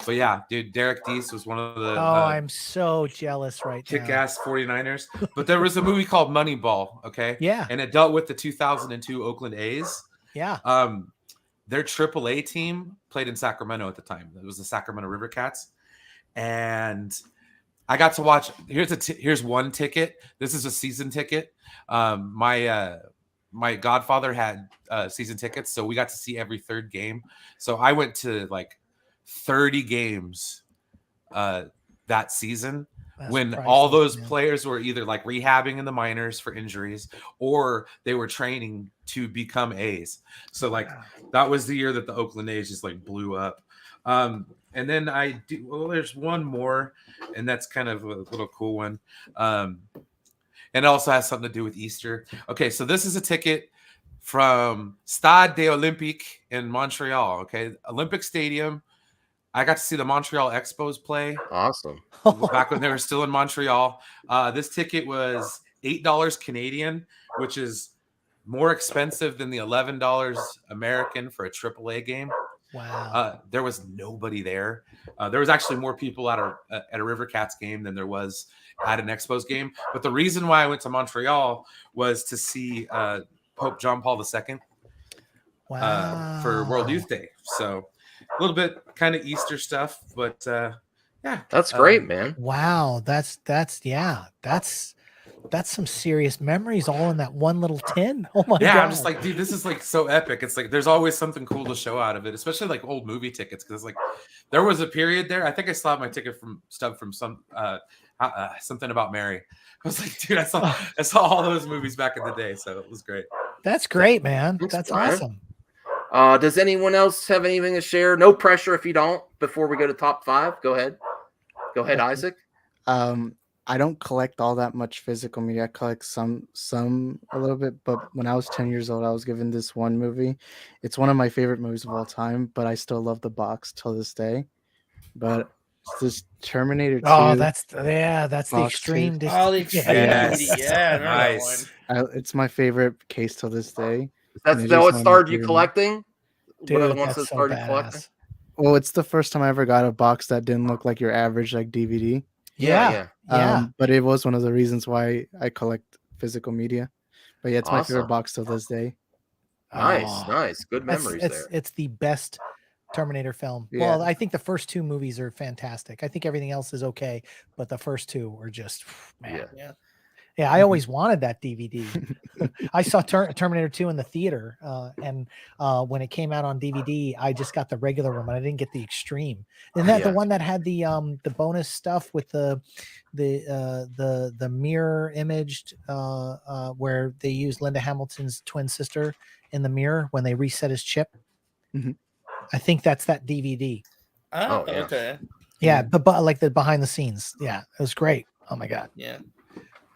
But yeah, dude, Derek Deese was one of the I'm so jealous right now. Kick-ass 49ers. But there was a movie called Moneyball, okay? Yeah. And it dealt with the 2002 Oakland A's. Yeah. Their AAA team played in Sacramento at the time. It was the Sacramento River Cats. And I got to watch. Here's one ticket. This is a season ticket. My godfather had season tickets, so we got to see every third game. So I went to like 30 games that that season. That's When all priceless, those man. players were either like rehabbing in the minors for injuries or they were training to become A's. So like that was the year that the Oakland A's just like blew up. And then there's one more, and that's kind of a little cool one. And it also has something to do with Easter. Okay, so this is a ticket from Stade des Olympiques in Montreal. Okay, Olympic Stadium. I got to see the Montreal Expos play. Awesome. Back when they were still in Montreal. This ticket was $8 Canadian, which is more expensive than the $11 American for a AAA game. Wow. There was nobody there. There was actually more people at a River Cats game than there was at an Expos game. But the reason why I went to Montreal was to see Pope John Paul II for World Youth Day. So a little bit kind of Easter stuff, but yeah, that's great, man. Wow, that's some serious memories all in that one little tin. Oh my god. Yeah, I'm just like, dude, this is like so epic. It's like there's always something cool to show out of it, especially like old movie tickets. Because like there was a period there. I think I still have my ticket from some Something About Mary. I was like, dude, I saw all those movies back in the day, so it was great. That's great, man. That's awesome. Does anyone else have anything to share? No pressure if you don't. Before we go to top 5, go ahead. Go ahead, Isaac. I don't collect all that much physical media. I collect some a little bit, but when I was 10 years old, I was given this one movie. It's one of my favorite movies of all time, but I still love the box till this day. But it's this Terminator 2. Oh, that's the extreme. Oh, the extreme. Yeah, nice. It's my favorite case till this day. That's what started you collecting? Dude, one of the ones that's that started so collecting? Well, it's the first time I ever got a box that didn't look like your average like DVD. Yeah. But it was one of the reasons why I collect physical media. But yeah, it's my favorite box till this day. Nice. Good memories there. It's the best Terminator film. Yeah. Well, I think the first 2 movies are fantastic. I think everything else is okay, but the first 2 were just, man. Yeah, I always wanted that DVD. I saw Terminator 2 in the theater, and when it came out on DVD, I just got the regular one. I didn't get the extreme. Isn't that the one that had the bonus stuff with the mirror imaged where they used Linda Hamilton's twin sister in the mirror when they reset his chip? Mm-hmm. I think that's that DVD. Oh, okay. Yeah, like the behind the scenes. Yeah, it was great. Oh my god. Yeah.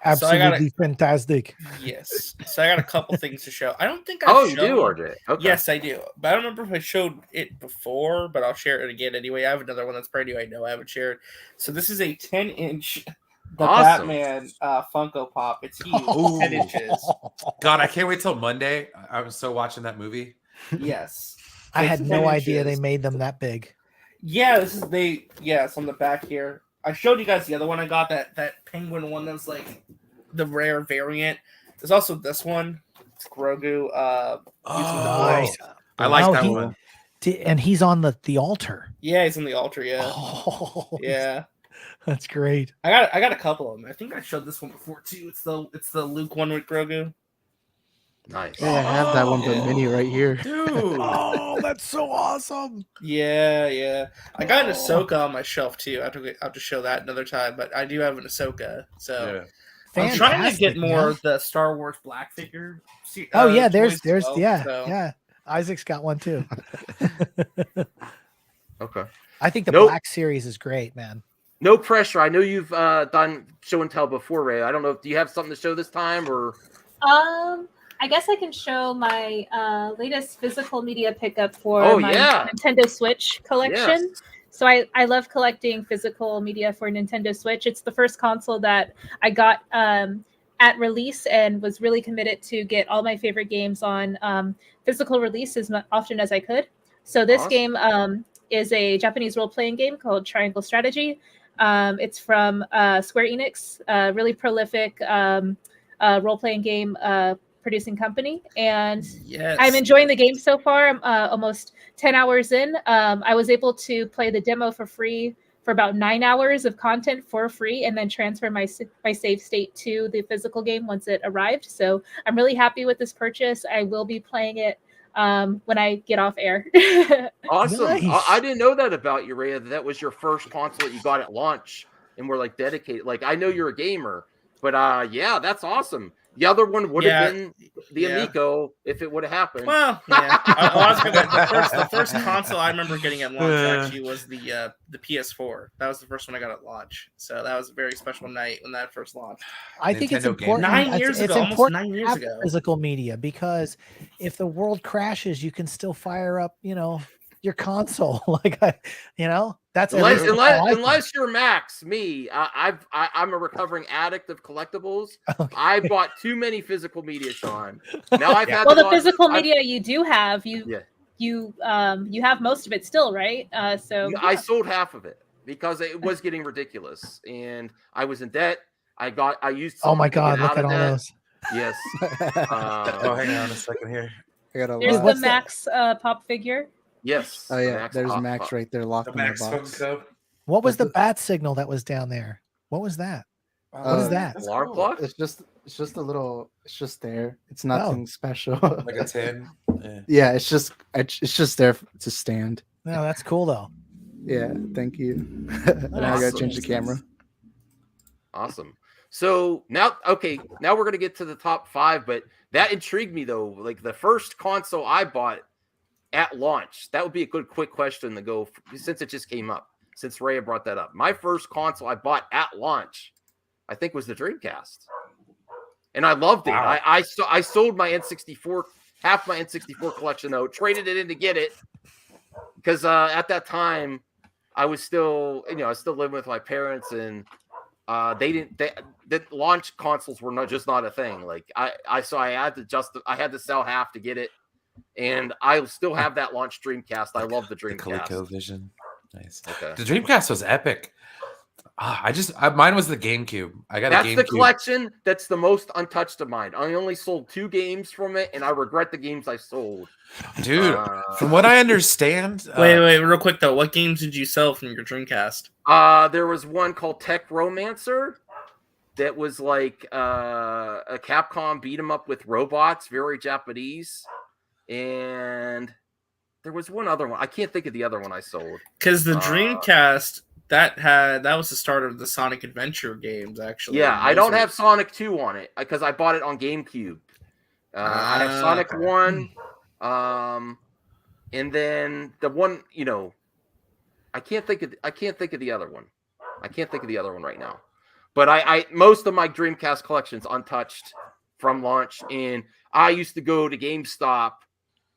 Absolutely fantastic. Yes. So I got a couple things to show. I don't think I showed. You do, RJ? Okay. Yes, I do. But I don't remember if I showed it before, but I'll share it again anyway. I have another one that's brand new. I know I haven't shared. So this is a 10-inch Batman Funko Pop. It's huge. 10 inches. God, I can't wait till Monday. I was so watching that movie. Yes. I had no idea they made them that big. Yeah, it's on the back here. I showed you guys the other one I got, that penguin one that's like the rare variant. There's also this one. It's Grogu. Nice. I like that one. And he's on the altar. Yeah, he's on the altar, yeah. Oh, yeah. That's great. I got a couple of them. I think I showed this one before too. It's the Luke one with Grogu. Nice. Yeah, I have that one, but mini right here. Dude. Oh, that's so awesome. Yeah. I got an Ahsoka on my shelf too. I have to show that another time, but I do have an Ahsoka. So I'm trying to get more of the Star Wars black figure. There's so. yeah. Isaac's got one too. Okay. I think the Black series is great, man. No pressure. I know you've done show and tell before, Ray. I don't know. Do you have something to show this time or? I guess I can show my latest physical media pickup for my Nintendo Switch collection. Yes. So I love collecting physical media for Nintendo Switch. It's the first console that I got at release and was really committed to get all my favorite games on physical release as often as I could. So this game is a Japanese role-playing game called Triangle Strategy. It's from Square Enix, really prolific role-playing game producing company, and I'm enjoying the game so far. I'm almost 10 hours in. I was able to play the demo for free for about 9 hours of content for free, and then transfer my save state to the physical game once it arrived. So I'm really happy with this purchase. I will be playing it when I get off air. Awesome. Nice. I didn't know that about you, Ray. That was your first console that you got at launch. and were like dedicated. Like I know you're a gamer, but yeah, that's awesome. The other one would have been the Amico if it would have happened. Well, yeah. I was gonna, the first console I remember getting at launch actually was the PS4. That was the first one I got at launch. So that was a very special night when that first launched. I think it's important. 9 years ago, almost 9 years ago. Physical media, because if the world crashes, you can still fire up, your console. That's unless you're Max. Me, I'm a recovering addict of collectibles. Okay. I bought too many physical media, Shaun. Now I've had the physical media you do have, you have most of it still, right? I sold half of it because it was getting ridiculous, and I was in debt. I used. Oh my God! Look at all those. Yes. Hang on a second here. There's the Max pop figure. Yes. Oh yeah, there's Max right there locked in the box. What was the bat signal that was down there? What was that? What is that? Alarm clock? It's just a little. It's just there. It's nothing special. Like a 10. Yeah, it's just there to stand. No, that's cool though. Yeah, thank you. Now I gotta change the camera. Awesome. So now we're gonna get to the top 5, but that intrigued me though. Like the first console I bought at launch, that would be a good quick question to go since it just came up. Since Rhea brought that up, my first console I bought at launch, I think, was the Dreamcast, and I loved it. Wow. I sold my N64, half my N64 collection though, traded it in to get it because at that time I was still living with my parents, and the launch consoles were not a thing. Like I had to sell half to get it. And I still have that launch Dreamcast. I love the Dreamcast. The ColecoVision. Nice. Okay. The Dreamcast was epic. Mine was the GameCube. That's the collection that's the most untouched of mine. I only sold 2 games from it, and I regret the games I sold. Dude, from what I understand... Wait, real quick, though. What games did you sell from your Dreamcast? There was one called Tech Romancer that was like a Capcom beat-em-up with robots, very Japanese. And there was one other one. I can't think of the other one I sold. Because the Dreamcast, that was the start of the Sonic Adventure games, actually. Yeah, I don't have Sonic 2 on it because I bought it on GameCube. I have Sonic 1. And then the one, I can't think of the other one. I can't think of the other one right now. But I most of my Dreamcast collection's untouched from launch, and I used to go to GameStop.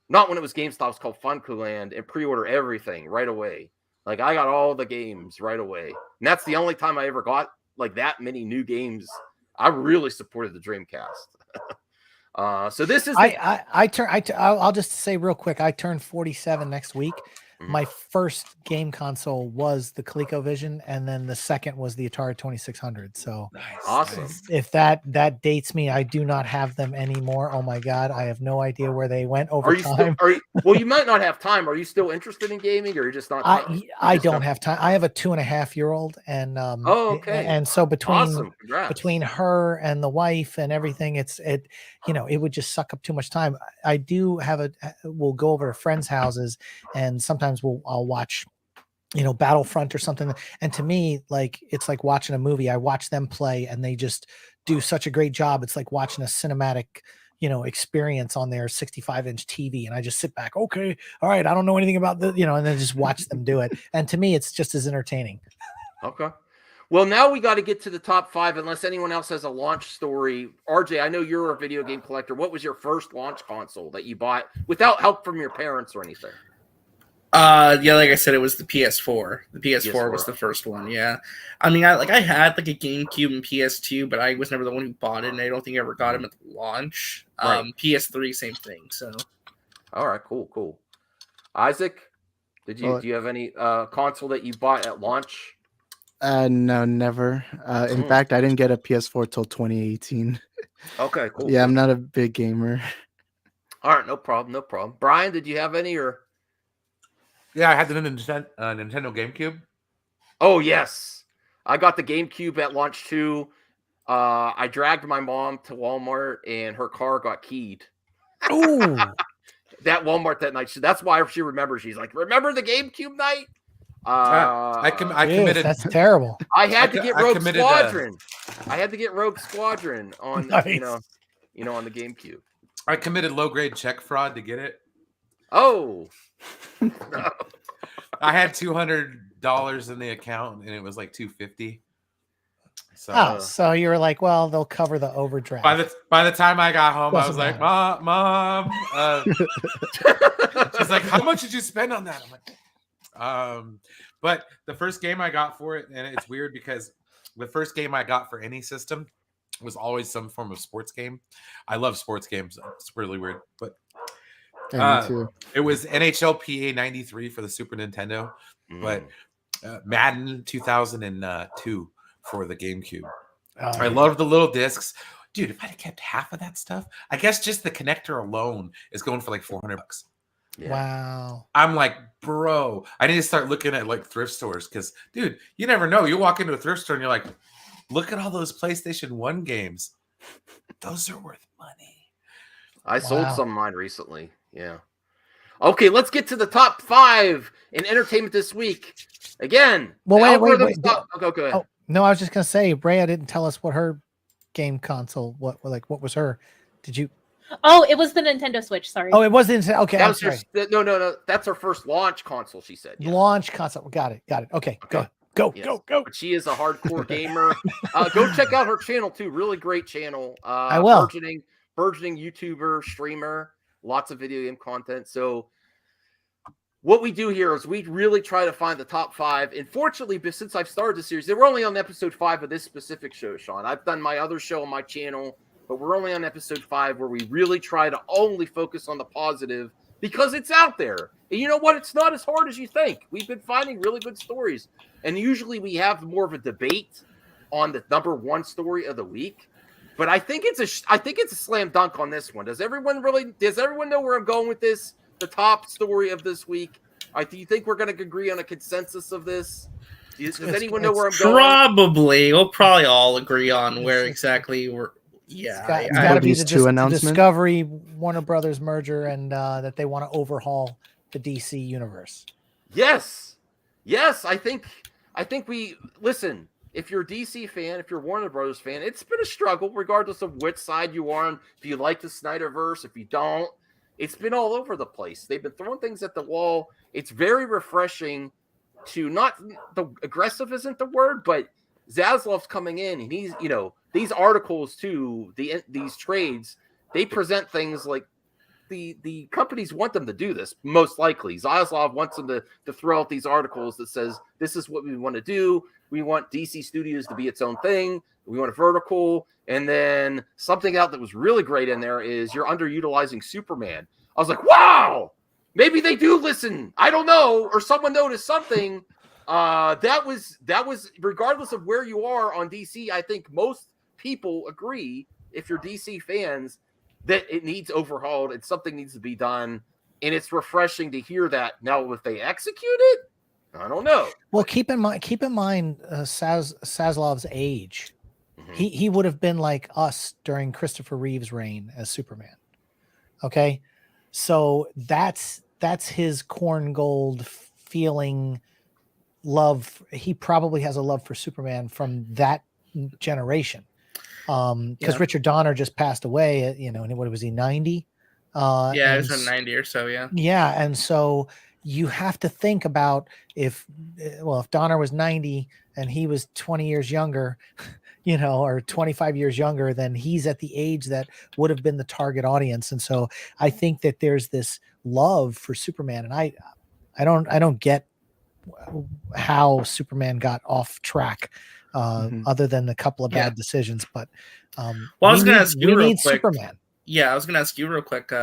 Not when it was GameStop, it was called Funcoland, and pre-order everything right away. Like I got all the games right away, and that's the only time I ever got like that many new games. I really supported the Dreamcast. So this is I'll just say real quick. I turned 47 next week. Mm-hmm. My first game console was the ColecoVision, and then the second was the Atari 2600. So nice. Awesome. If that dates me, I do not have them anymore. Oh my God, I have no idea where they went over time. Well, you might not have time. Are you still interested in gaming, or are you just not? I don't have time. I have a 2.5-year-old, and okay. And so between her and the wife and everything, it would just suck up too much time. I do have we'll go over to friends' houses, and sometimes I'll watch, Battlefront or something. And to me, like, it's like watching a movie. I watch them play, and they just do such a great job. It's like watching a cinematic, experience on their 65-inch TV. And I just sit back. Okay. All right. I don't know anything about the, and then just watch them do it. And to me, it's just as entertaining. Okay. Well, now we got to get to the top 5, unless anyone else has a launch story. RJ, I know you're a video game collector. What was your first launch console that you bought without help from your parents or anything? Like I said, it was the PS4. The PS4 was the first one. Yeah, I mean, I had like a GameCube and PS2, but I was never the one who bought it, and I don't think I ever got them at the launch. Right. PS3, same thing. So, all right, cool. Isaac, do you have any console that you bought at launch? No, never. In fact, I didn't get a PS4 till 2018. Okay, cool. Yeah, I'm not a big gamer. All right, no problem. Brian, did you have any or? Yeah, I had the Nintendo GameCube. Oh, yes. I got the GameCube at launch too. I dragged my mom to Walmart, and her car got keyed. Oh. That Walmart that night. So that's why she remembers. She's like, remember the GameCube night? I Jeez, committed. that's terrible. I had to get Rogue committed, Squadron. I had to get Rogue Squadron on Nice. you know on the GameCube. I committed low grade check fraud to get it. Oh, I had $200 in the account, and it was like $250. So, so you were like, well, they'll cover the overdraft. By the time I got home, I Doesn't was like, matter. Mom. She's like, how much did you spend on that? I'm like, but the first game I got for it, and it's weird because the first game I got for any system was always some form of sports game. I love sports games. It's really weird, but Yeah, me too. it was NHL PA 93 for the Super Nintendo, but Madden 2002 for the GameCube. I love the little discs. Dude, if I'd have kept half of that stuff, I guess just the connector alone is going for like $400. yeah. Wow. I'm like, bro, I need to start looking at like thrift stores because, dude, you never know. You walk into a thrift store and you're like, look at all those PlayStation 1 games. Those are worth money. I sold some of mine recently. Yeah. Okay, let's get to the top 5 in entertainment this week. Again, well, wait. Okay, go ahead. Oh, no, I was just gonna say, Rhea didn't tell us what her game console. What was her? Did you? Oh, it was the Nintendo Switch. Sorry. Oh, it was the okay. That I'm was sorry. no. That's her first launch console. She said. Yeah. Launch console. Got it. Okay. Go. Yes. Go. But she is a hardcore gamer. Go check out her channel too. Really great channel. I will. Burgeoning YouTuber, streamer, lots of video game content. So what we do here is we really try to find the top 5. And fortunately, since I've started the series, we're only on episode 5 of this specific show, Shaun. I've done my other show on my channel, but we're only on episode 5 where we really try to only focus on the positive because it's out there. And you know what? It's not as hard as you think. We've been finding really good stories. And usually we have more of a debate on the number 1 story of the week. But I think it's a slam dunk on this one. Does everyone know where I'm going with this? The top story of this week. Do you think we're going to agree on a consensus of this? Does anyone know where I'm going? Probably. We'll probably all agree on where exactly we're. Yeah, it's got to be the announcements. Discovery Warner Brothers merger, and that they want to overhaul the DC universe. Yes. I think we listen. If you're a DC fan, if you're a Warner Brothers fan, it's been a struggle, regardless of which side you are on. If you like the Snyderverse, if you don't, it's been all over the place. They've been throwing things at the wall. It's very refreshing to not the aggressive isn't the word, but Zaslav's coming in, and he's these articles too, these trades, they present things like the companies want them to do this. Most likely, Zaslav wants them to throw out these articles that says this is what we want to do. We want DC Studios to be its own thing. We want a vertical. And then something out that was really great in there is you're underutilizing Superman. I was like, wow, maybe they do listen. I don't know. Or someone noticed something. That was regardless of where you are on DC. I think most people agree, if you're DC fans, that it needs overhauled and something needs to be done. And it's refreshing to hear that. Now, if they execute it, I don't know. Well, keep in mind, Zaslav's age. Mm-hmm. He would have been like us during Christopher Reeve's reign as Superman. Okay, so that's his corn gold feeling love. He probably has a love for Superman from that generation. Because Richard Donner just passed away. And what was he, 90? Yeah, it was 90 or so. Yeah. Yeah, and so you have to think about if Donner was 90 and he was 20 years younger, or 25 years younger, then he's at the age that would have been the target audience. And so I think that there's this love for Superman, and I don't get how Superman got off track, other than a couple of bad decisions. But I was going to ask you real quick. Superman. Yeah, I was going to ask you real quick.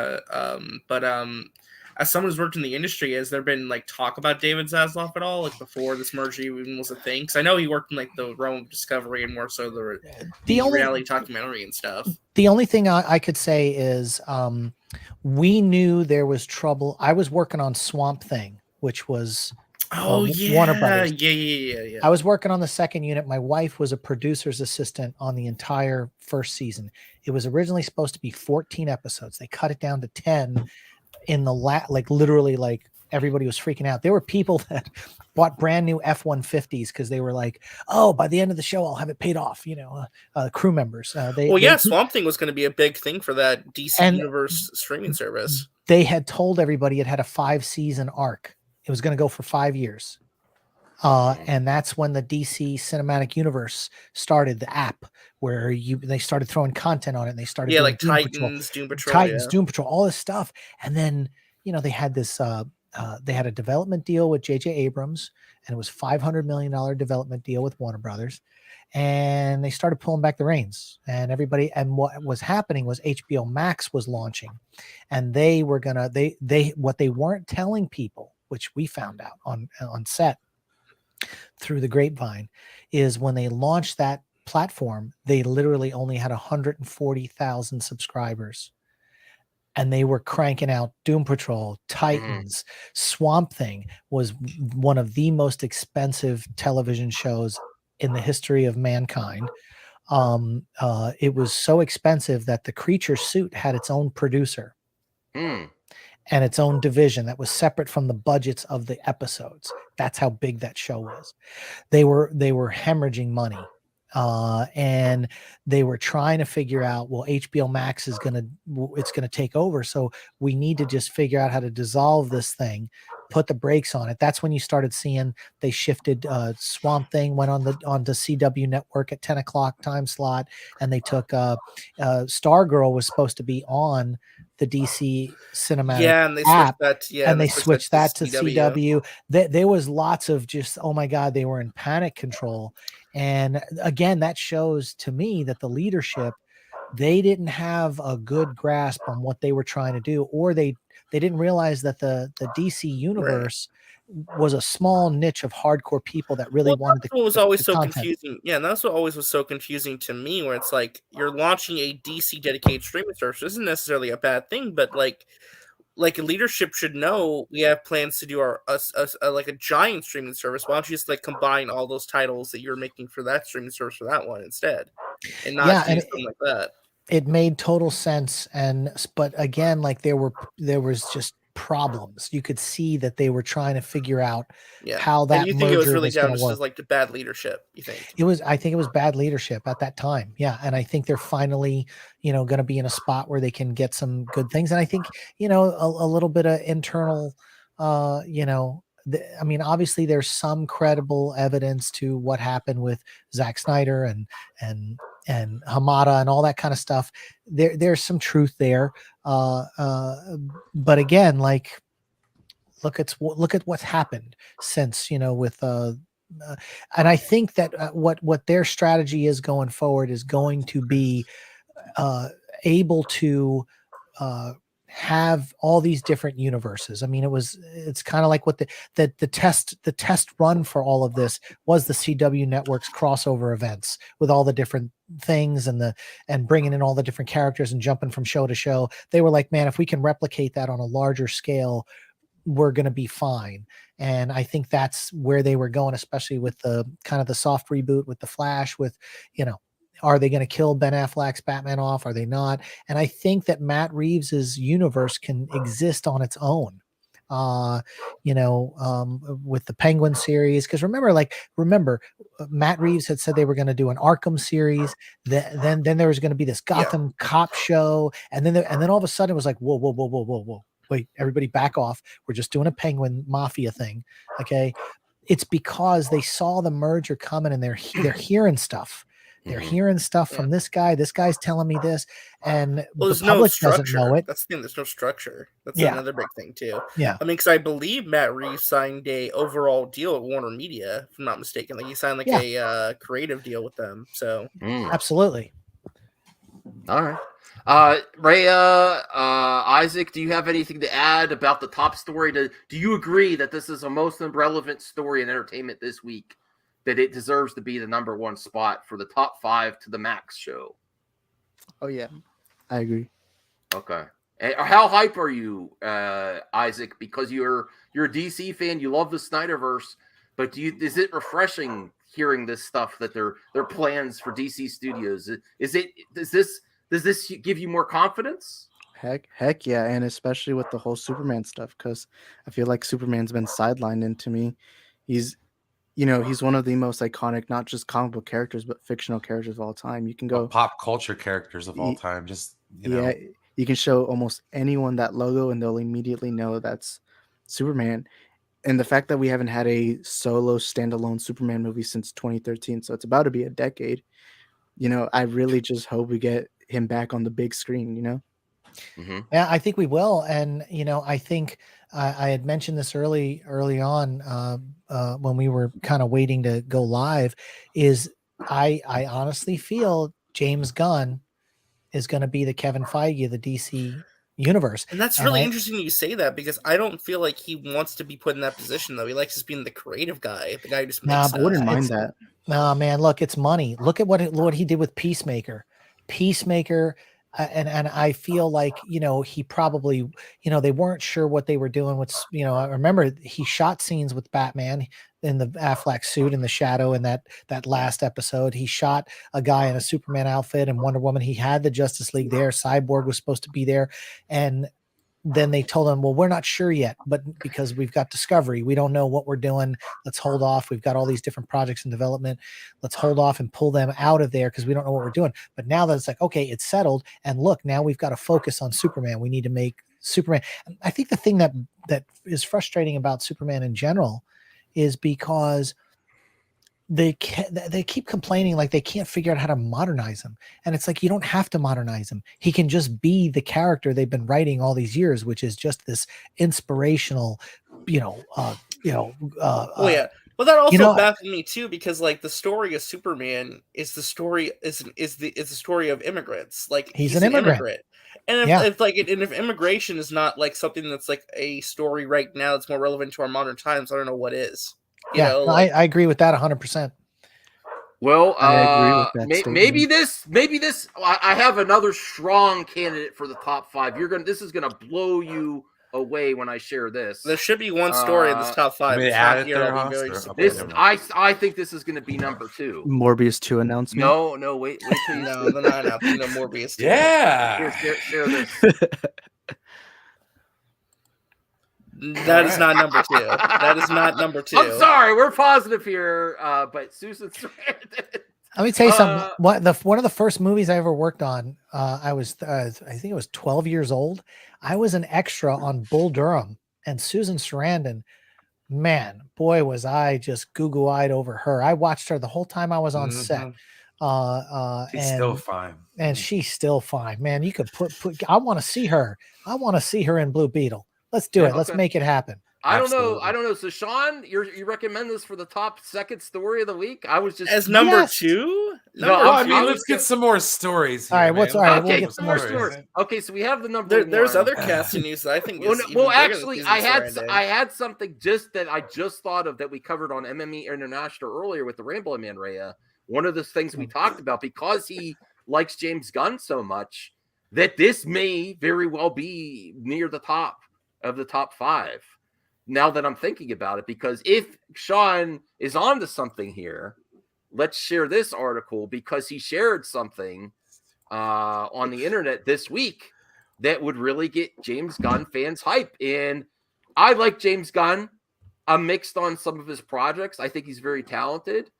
As someone who's worked in the industry, has there been talk about David Zaslav at all, before this merger even was a thing? Because I know he worked in the realm of Discovery and more so the reality documentary and stuff. The only thing I could say is we knew there was trouble. I was working on Swamp Thing, which was Warner Brothers. Yeah. I was working on the second unit. My wife was a producer's assistant on the entire first season. It was originally supposed to be 14 episodes. They cut it down to 10 in the literally everybody was freaking out. There were people that bought brand new F-150s because they were like, "Oh, by the end of the show, I'll have it paid off." Crew members. Swamp Thing was going to be a big thing for that DC Universe streaming service. They had told everybody it had a 5-season arc. It was going to go for 5 years. And that's when the DC Cinematic Universe started, the app where they started throwing content on it. And they started like Titans, Doom Patrol, Doom Patrol, all this stuff. And then they had this. They had a development deal with J.J. Abrams, and it was $500 million development deal with Warner Brothers. And they started pulling back the reins. And what was happening was HBO Max was launching, and they were gonna what they weren't telling people, which we found out on set through the grapevine, is when they launched that platform, they literally only had 140,000 subscribers, and they were cranking out Doom Patrol, Titans. Swamp Thing was one of the most expensive television shows in the history of mankind. It was so expensive that the Creature suit had its own producer and its own division that was separate from the budgets of the episodes. That's how big that show was. They were hemorrhaging money. And they were trying to figure out, well, HBO Max is going to take over. So we need to just figure out how to dissolve this thing, put the brakes on it. That's when you started seeing they shifted Swamp Thing went on the CW network at 10 o'clock time slot. And they took Stargirl was supposed to be on the DC Cinematic and they app, switched that, and they switched that to CW. There was lots of just, oh my God, they were in panic control. And again, that shows to me that the leadership, they didn't have a good grasp on what they were trying to do, or they didn't realize that the DC universe was a small niche of hardcore people that really wanted to. That's what was always so confusing. Yeah, and that's what always was so confusing to me, where it's like you're launching a DC dedicated streaming service. This isn't necessarily a bad thing, but like leadership should know we have plans to do like a giant streaming service. Why don't you just like combine all those titles that you're making for that streaming service for that one instead, and not do something like that? It made total sense, but again, like there was just problems. You could see that they were trying to figure out how that. And you think it was really down to just like the bad leadership? You think I think it was bad leadership at that time. Yeah, and I think they're finally, going to be in a spot where they can get some good things. And I think a little bit of internal, I mean, obviously there's some credible evidence to what happened with Zack Snyder and Hamada and all that kind of stuff. There's some truth there. But again, like, look at what's happened since, with, and I think that what their strategy is going forward is going to be able to have all these different universes. I mean, it's kind of like what the test run for all of this was the CW network's crossover events with all the different things and bringing in all the different characters and jumping from show to show. They were like, man, if we can replicate that on a larger scale, we're going to be fine. And I think that's where they were going, especially with the kind of the soft reboot with the Flash, with, are they going to kill Ben Affleck's Batman off? Are they not? And I think that Matt Reeves's universe can exist on its own, with the Penguin series. Because remember, Matt Reeves had said they were going to do an Arkham series. Then there was going to be this Gotham cop show, and then all of a sudden it was like, whoa. Wait, everybody back off. We're just doing a Penguin Mafia thing. Okay. It's because they saw the merger coming and they're hearing stuff. They're hearing stuff from this guy. This guy's telling me this, and there's the public no doesn't know it. That's the thing. There's no structure. That's another big thing too. Yeah, I mean, because I believe Matt Reeves signed a overall deal at Warner Media, if I'm not mistaken. Like he signed a creative deal with them. So absolutely. All right. Ray, Isaac, do you have anything to add about the top story? Do you agree that this is the most relevant story in entertainment this week? That it deserves to be the number one spot for the top 5 to the Max show? Oh yeah, I agree. Okay. And how hype are you, Isaac? Because you're a DC fan, you love the Snyderverse, but is it refreshing hearing this stuff that their plans for DC Studios? Does this give you more confidence? Heck yeah, and especially with the whole Superman stuff, because I feel like Superman's been sidelined into me. He's he's one of the most iconic, not just comic book characters, but fictional characters of all time. You can go pop culture characters of all time. Just yeah, you can show almost anyone that logo, and they'll immediately know that's Superman. And the fact that we haven't had a solo standalone Superman movie since 2013, so it's about to be a decade. I really just hope we get him back on the big screen. Mm-hmm. Yeah, I think we will. And, I think I had mentioned this early on when we were kind of waiting to go live, is I honestly feel James Gunn is going to be the Kevin Feige of the DC universe. And that's really interesting you say that, because I don't feel like he wants to be put in that position, though. He likes just being the creative guy, the guy who just makes stuff. I wouldn't mind that. Nah, man, look, it's money. Look at what he did with Peacemaker. And I feel like, he probably, they weren't sure what they were doing with, I remember he shot scenes with Batman in the Affleck suit in the shadow in that last episode. He shot a guy in a Superman outfit and Wonder Woman. He had the Justice League there. Cyborg was supposed to be there. And then they told him, well, we're not sure yet, but because we've got Discovery, we don't know what we're doing. Let's hold off. We've got all these different projects in development. Let's hold off and pull them out of there because we don't know what we're doing. But now that it's like, okay, it's settled. And look, now we've got to focus on Superman. We need to make Superman. I think the thing that is frustrating about Superman in general is because they keep complaining like they can't figure out how to modernize him. And it's like, you don't have to modernize him. He can just be the character they've been writing all these years, which is just this inspirational, yeah. Well, that also baffled me too, because like the story of Superman is the story the story of immigrants. Like he's an immigrant. And if immigration is not like something that's like a story right now that's more relevant to our modern times, I don't know what is. I agree with that 100%. Well, I agree with that maybe this. I have another strong candidate for the top 5. This is gonna blow you away when I share this. There should be one story in this top 5. I think this is gonna be number 2. Morbius 2 announcement. No, wait till you no, they're not announcing no Morbius 2. Yeah. Share this. That is not number 2. That is not number 2. I'm sorry, we're positive here, but Susan Sarandon. Let me tell you something. One of the first movies I ever worked on, I think it was 12 years old. I was an extra on Bull Durham, and Susan Sarandon, man, boy, was I just goo-goo-eyed over her. I watched her the whole time I was on set. She's still fine. And she's still fine, man. You could put I want to see her. I want to see her in Blue Beetle. Let's do it. Okay. Let's make it happen. I don't know. So Shaun, you recommend this for the top second story of the week? I was just as number 2. Let's get some more stories. All right, we'll get some more stories. Okay, so we have the number. There's other casting news that I think. Actually, I had something that I just thought of that we covered on MME International earlier with the Rambo Man Rhea. One of the things we talked about, because he likes James Gunn so much, that this may very well be near the top of the top 5. Now that I'm thinking about it, because if Shaun is onto something here, let's share this article, because he shared something on the internet this week that would really get James Gunn fans hype. And I like James Gunn. I'm mixed on some of his projects. I think he's very talented.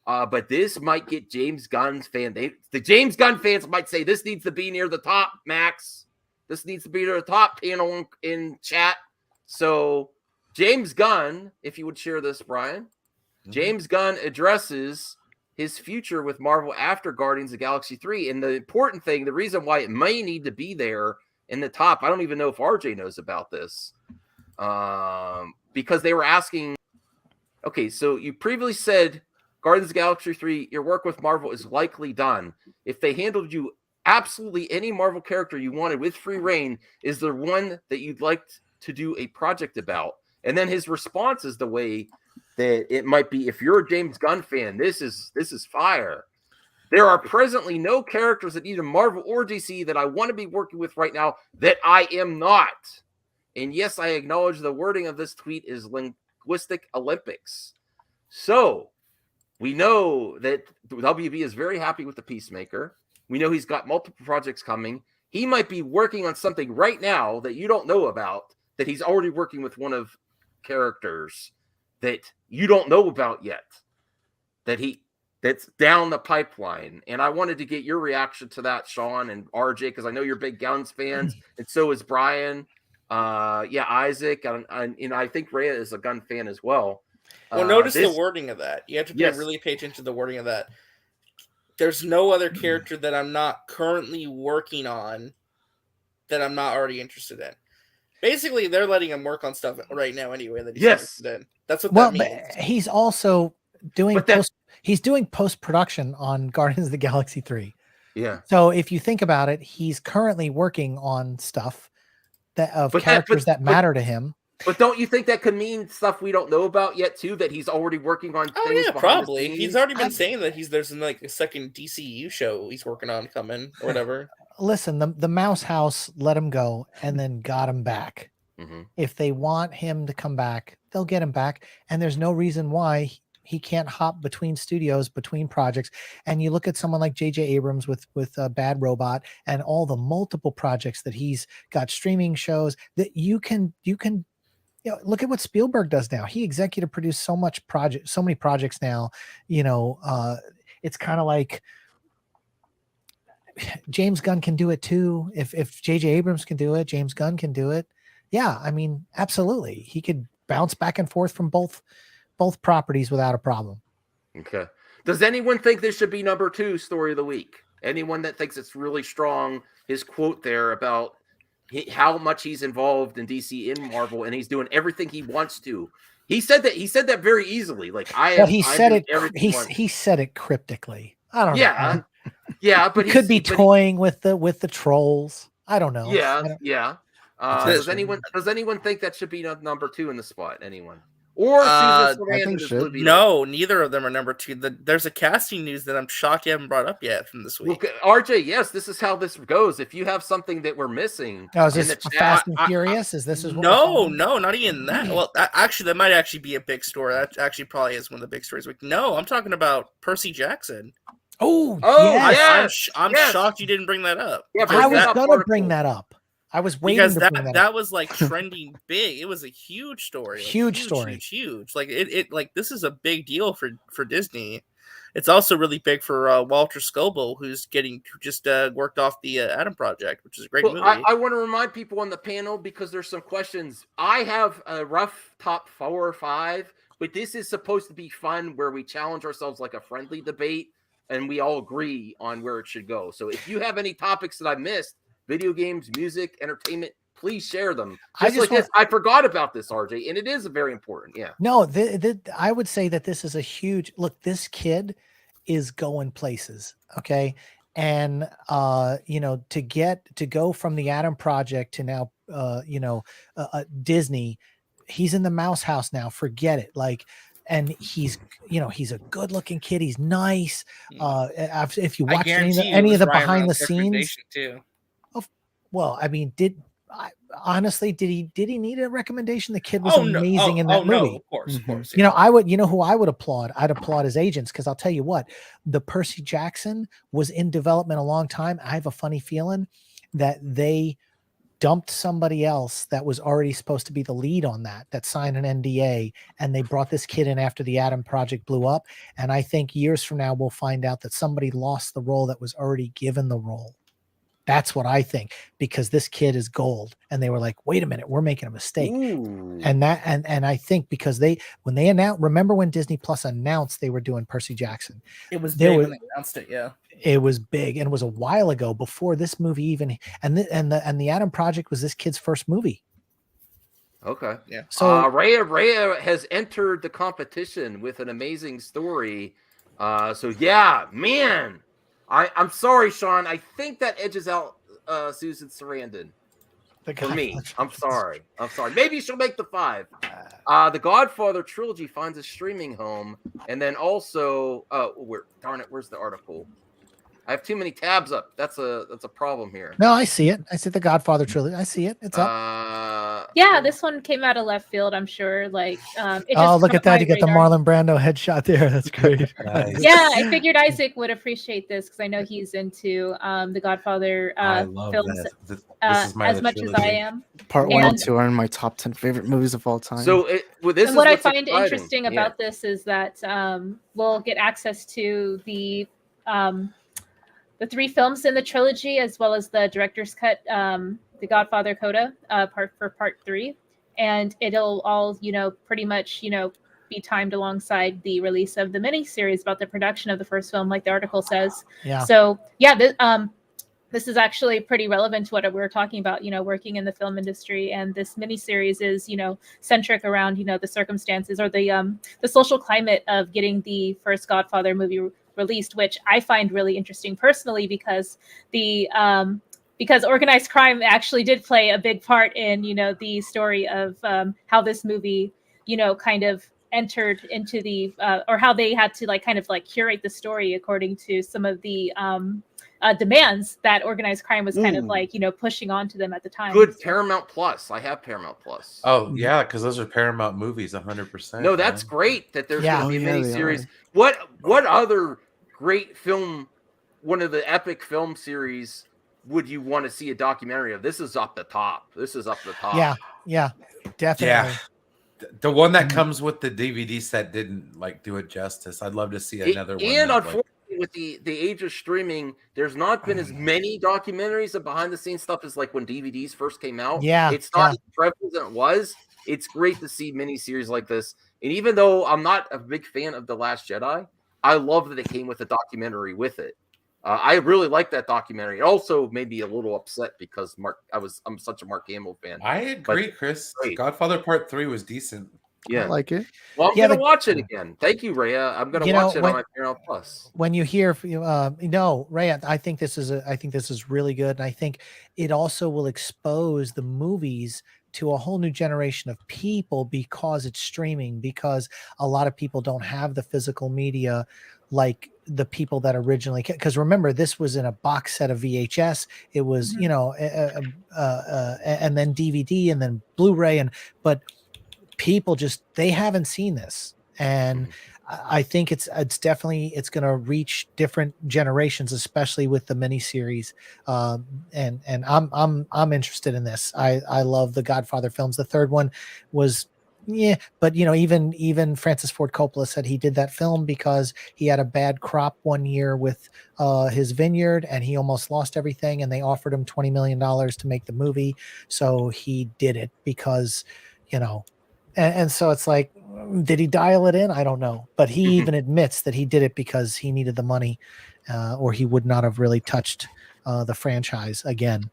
But this might get James Gunn's fan. The James Gunn fans might say this needs to be near the top, Max. This needs to be near the top panel in chat. So James Gunn, if you would share this, Brian, James Gunn addresses his future with Marvel after Guardians of the Galaxy 3. And the important thing, the reason why it may need to be there in the top, I don't even know if RJ knows about this, because they were asking, okay, so you previously said Guardians of the Galaxy 3, your work with Marvel is likely done. If they handled you absolutely any Marvel character you wanted with free reign, is there one that you'd like to do a project about? And then his response is the way that it might be. If you're a James Gunn fan, this is fire. There are presently no characters at either Marvel or DC that I want to be working with right now that I am not. And yes, I acknowledge the wording of this tweet is linguistic Olympics. So we know that WB is very happy with the Peacemaker. We know he's got multiple projects coming. he might be working on something right now that you don't know about, that he's already working with one of characters that you don't know about yet, that's down the pipeline. And I wanted to get your reaction to that, Shaun and RJ, because I know you're big Guns fans, and so is Brian. Isaac, and I think Rhea is a Gunn fan as well. Well, notice the wording of that. You have to really pay attention to the wording of that. There's no other character that I'm not currently working on that I'm not already interested in. Basically, they're letting him work on stuff right now anyway. That he's interested in. That's what that means. But he's also doing he's doing post-production on Guardians of the Galaxy 3. Yeah. So if you think about it, he's currently working on stuff characters that matter to him. But don't you think that could mean stuff we don't know about yet too? That he's already working on things. Yeah, probably. He's already been saying that there's like a second DCEU show he's working on coming or whatever. Listen, the Mouse House let him go and then got him back. Mm-hmm. If they want him to come back, they'll get him back, and there's no reason why he can't hop between studios, between projects. And you look at someone like J.J. Abrams with Bad Robot and all the multiple projects that he's got, streaming shows that you can look at what Spielberg does now. He executive produced so many projects now. It's kind of like James Gunn can do it too. If J.J. Abrams can do it, James Gunn can do it. Yeah, I mean, absolutely. He could bounce back and forth from both properties without a problem. Okay. Does anyone think this should be number 2 story of the week? Anyone that thinks it's really strong, his quote there about how much he's involved in DC in Marvel, and he's doing everything he wants to. He said that very easily. Like he said it cryptically. I don't know. Yeah, but he could be toying with the trolls. I don't know. Yeah. Does anyone think that should be number 2 in the spot? Anyone? Or Susan Sarandon? No, neither of them are number 2. There's a casting news that I'm shocked you haven't brought up yet from this week. Well, RJ, yes, this is how this goes. If you have something that we're missing, is this Fast and Furious? No, not even that. Well, that might actually be a big story. That actually probably is one of the big stories. No, I'm talking about Percy Jackson. Oh, yes. I'm shocked you didn't bring that up. Yeah, I was gonna bring that up. I was waiting because that was like trending big. It was a huge story. Huge. Like it like this is a big deal for Disney. It's also really big for Walter Scobell, who's just worked off the Adam Project, which is a great movie. I want to remind people on the panel, because there's some questions. I have a rough top 4 or 5, but this is supposed to be fun, where we challenge ourselves like a friendly debate, and we all agree on where it should go. So if you have any topics that I missed, video games, music, entertainment, please share them. I forgot about this, RJ, and it is very important. Yeah. No, I would say that this is a huge look. This kid is going places. Okay. And, to go from the Adam Project to now, Disney, he's in the Mouse House now. Forget it. And he's a good looking kid. He's nice. If you watch any of the behind the scenes too. Well, I mean, did he need a recommendation? The kid was amazing in that movie. No, of course. Who I would applaud? I'd applaud his agents, because I'll tell you what, the Percy Jackson was in development a long time. I have a funny feeling that they dumped somebody else that was already supposed to be the lead on that signed an NDA, and they brought this kid in after the Adam Project blew up. And I think years from now, we'll find out that somebody lost the role that was already given the role. That's what I think, because this kid is gold, and they were like, wait a minute, we're making a mistake. Ooh. And I think because when they announced, remember when Disney Plus announced they were doing Percy Jackson, it was big when they announced it. Yeah, it was big, and it was a while ago, before this movie even, and the Adam Project was this kid's first movie. Okay. Yeah. So Rhea has entered the competition with an amazing story. Man. I'm sorry, Shaun. I think that edges out Susan Sarandon for me. I'm sorry. Maybe she'll make the 5. The Godfather Trilogy finds a streaming home, and then also, where's the article? I have too many tabs up. That's a problem here. No, I see it. I see the Godfather Trilogy. I see it. It's up. Yeah, this one came out of left field, I'm sure. Like, it Oh, just look caught at that. my You got the radar. Marlon Brando headshot there. That's great. Nice. Yeah, I figured Isaac would appreciate this because I know he's into the Godfather I love films that. This is as my much as I am. Part 1 and And- 2 are in my top 10 favorite movies of all time. So this and is what I what's find exciting. interesting about this is that we'll get access to the 3 films in the trilogy, as well as the director's cut, the Godfather Coda, part 3, and it'll all pretty much be timed alongside the release of the miniseries about the production of the first film, like the article says. Yeah. So yeah, this is actually pretty relevant to what we were talking about, working in the film industry. And this miniseries is, centric around, the circumstances or the social climate of getting the first Godfather movie released, which I find really interesting personally because because organized crime actually did play a big part in, the story of how this movie, kind of entered into the or how they had to curate the story according to some of the demands that organized crime was kind of pushing onto them at the time. Good Paramount Plus. I have Paramount Plus. Oh yeah, because those are Paramount movies, 100%. No, that's great that there's going to be a they miniseries. are. What other great film, one of the epic film series, would you want to see a documentary of? This is up the top. Yeah, definitely. Yeah. The one that comes with the DVD set didn't do it justice. I'd love to see another one. And unfortunately, with the age of streaming, there's not been as many documentaries of behind the scenes stuff as when DVDs first came out. Yeah, it's not as prevalent as it was. It's great to see miniseries like this. And even though I'm not a big fan of The Last Jedi, I love that it came with a documentary with it. I really like that documentary. It also made me a little upset because I'm such a Mark Hamill fan. I agree, Chris. Great. Godfather Part 3 was decent. Yeah, I like it. Well, I'm gonna watch it again. Thank you, Rhea. I'm gonna watch it on my Paramount Plus. When you hear, Rhea, I think this is really good, and I think it also will expose the movies to a whole new generation of people because it's streaming. Because a lot of people don't have the physical media like the people that originally. Because remember, this was in a box set of VHS. It was and then DVD and then Blu-ray but people they haven't seen this, and I think it's definitely going to reach different generations, especially with the miniseries. And I'm interested in this. I love the Godfather films. The third one was but even Francis Ford Coppola said he did that film because he had a bad crop one year with his vineyard and he almost lost everything, and they offered him $20 million to make the movie, so he did it because and so it's did he dial it in? I don't know, but he even admits that he did it because he needed the money, or he would not have really touched the franchise again.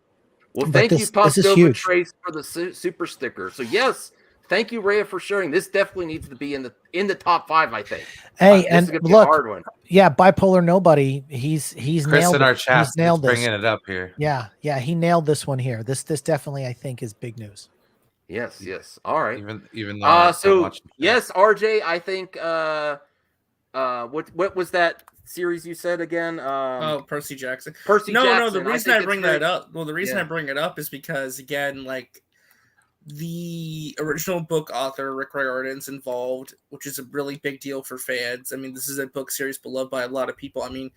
Well, But thank you, this is Postova huge. Trace, for the super sticker. So yes, thank you, Rhea, for sharing. This definitely needs to be in the top 5, I think. Hey, this and is gonna be look, a hard one. Yeah, Bipolar Nobody. He's Chris nailed in our it. chat He's nailed this. bringing it up here. Yeah, he nailed this one here. This definitely, I think, is big news. Yes. All right. Even though yes, RJ, I think what was that series you said again? Percy Jackson. No, the reason I bring that up, I bring it up is because, again, the original book author Rick Riordan's involved, which is a really big deal for fans. I mean, this is a book series beloved by a lot of people. I mean,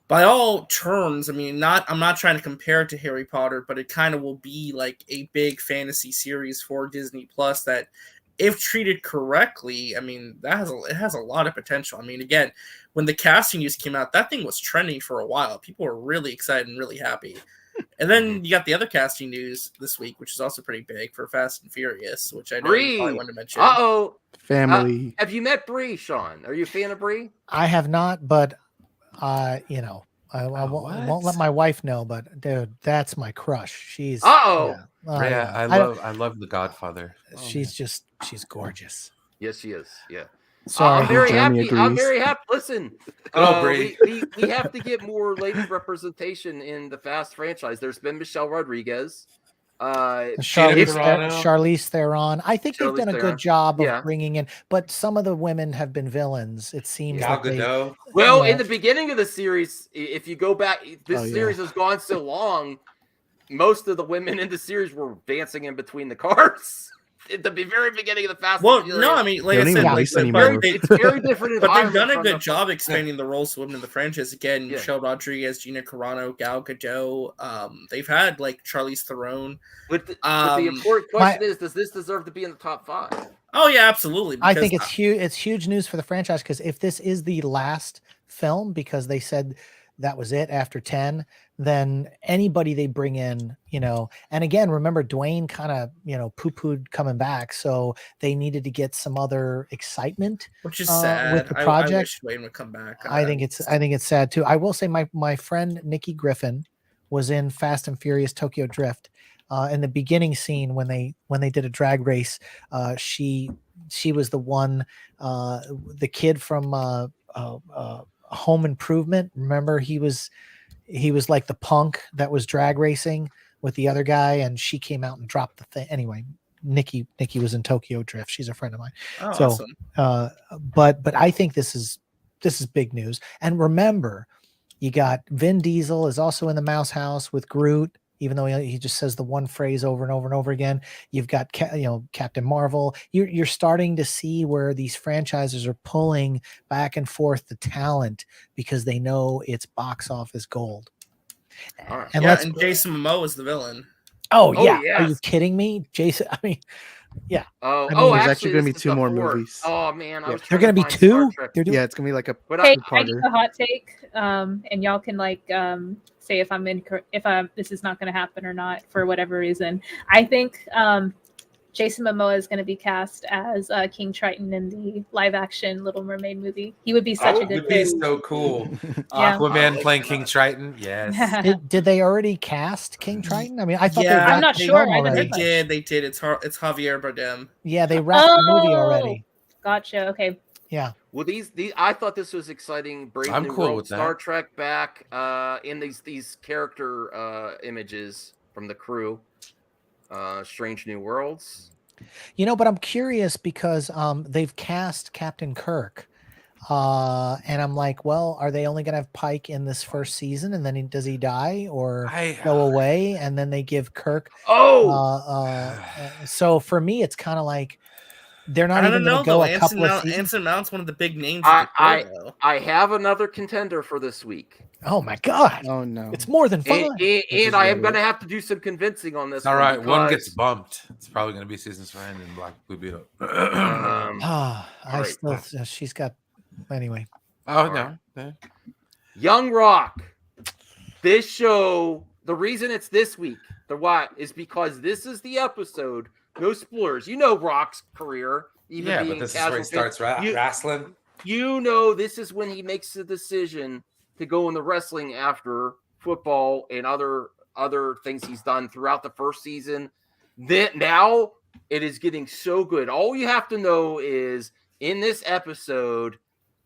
by all terms, I mean, I'm not trying to compare it to Harry Potter, but it kind of will be a big fantasy series for Disney Plus that, if treated correctly, I mean, it has a lot of potential. I mean, again, when the casting news came out, that thing was trending for a while. People were really excited and really happy. And then you got the other casting news this week, which is also pretty big for Fast and Furious, which I know you probably wanted to mention. Family. Have you met Bree, Shaun? Are you a fan of Bree? I have not, but I won't let my wife know. But dude, that's my crush. She's I love The Godfather. She's gorgeous. Yes, she is. Yeah. Sorry, I'm very Jeremy happy. I'm agrees. very happy. Listen, we have to get more lady representation in the Fast franchise. There's been Michelle Rodriguez. Charlize Theron. I think they've done a good job of Yeah. bringing in, but some of the women have been villains. It seems. Gal Gadot. Well, in the beginning of the series, if you go back, this Oh, yeah. series has gone so long. Most of the women in the series were dancing in between the cars at the very beginning of the Fast. Well, and Furious. no, I mean, like They I don't said, even like, race but anymore. It's very different. But they've done a environment good from job expanding the roles of women in the franchise. Again, Yeah. Michelle Rodriguez, Gina Carano, Gal Gadot. They've had like Charlize Theron. But the important question is, does this deserve to be in the top 5? Oh yeah, absolutely. I think it's huge. It's huge news for the franchise because if this is the last film, because they said that was it after 10, then anybody they bring in, and again, remember Dwayne kind of, poo-pooed coming back. So they needed to get some other excitement, which is sad. With the project. I wish Dwayne would come back. I think it's sad too. I will say my friend Nikki Griffin was in Fast and Furious Tokyo Drift. In the beginning scene when they did a drag race, she was the one, the kid from Home Improvement. Remember, he was like the punk that was drag racing with the other guy, and she came out and dropped the thing. Anyway, Nikki was in Tokyo Drift. She's a friend of mine. Oh, so, awesome. But I think this is big news. And remember, you got Vin Diesel is also in the Mouse House with Groot, even though he just says the one phrase over and over and over again. You've got Captain Marvel. You're starting to see where these franchises are pulling back and forth the talent because they know it's box office gold. Right. And Jason Momoa is the villain. Oh yeah. Yes. Are you kidding me? Jason, I mean, yeah. There's actually going to be 2 more movies. Oh man, I was they're going to be 2. They're doing... Yeah, it's going to be like a. Hey, I need a hot take, and y'all can say if this is not going to happen or not for whatever reason. I think Jason Momoa is going to be cast as King Triton in the live-action Little Mermaid movie. He would be such a good. Would be so cool. Yeah. Aquaman playing King Triton. Yes. Did they already cast King Triton? I mean, I thought I'm not sure. They did. It's Javier Bardem. Yeah, they wrapped the movie already. Gotcha. Okay. Yeah. Well, these I thought this was exciting. Brave New World, Star Trek back in these character images from the crew. Strange New Worlds. But I'm curious because they've cast Captain Kirk. And I'm like, well, are they only going to have Pike in this first season and then does he die or go away? And then they give Kirk. So for me, it's kind of like, they're not even going to go a couple of seasons. Anson Mount's one of the big names. I have another contender for this week. Oh my God! Oh no! It's more than 5. And I am going to have to do some convincing on this. All right, one gets bumped. It's probably going to be season 5 in Black Blue Beetle. She's got anyway. Oh no! Young Rock. This show. The reason it's this week, is because this is the episode. No spoilers. Rock's career. Even but this is where he starts wrestling. This is when he makes the decision to go into wrestling after football and other things he's done throughout the first season. Then now it is getting so good. All you have to know is in this episode,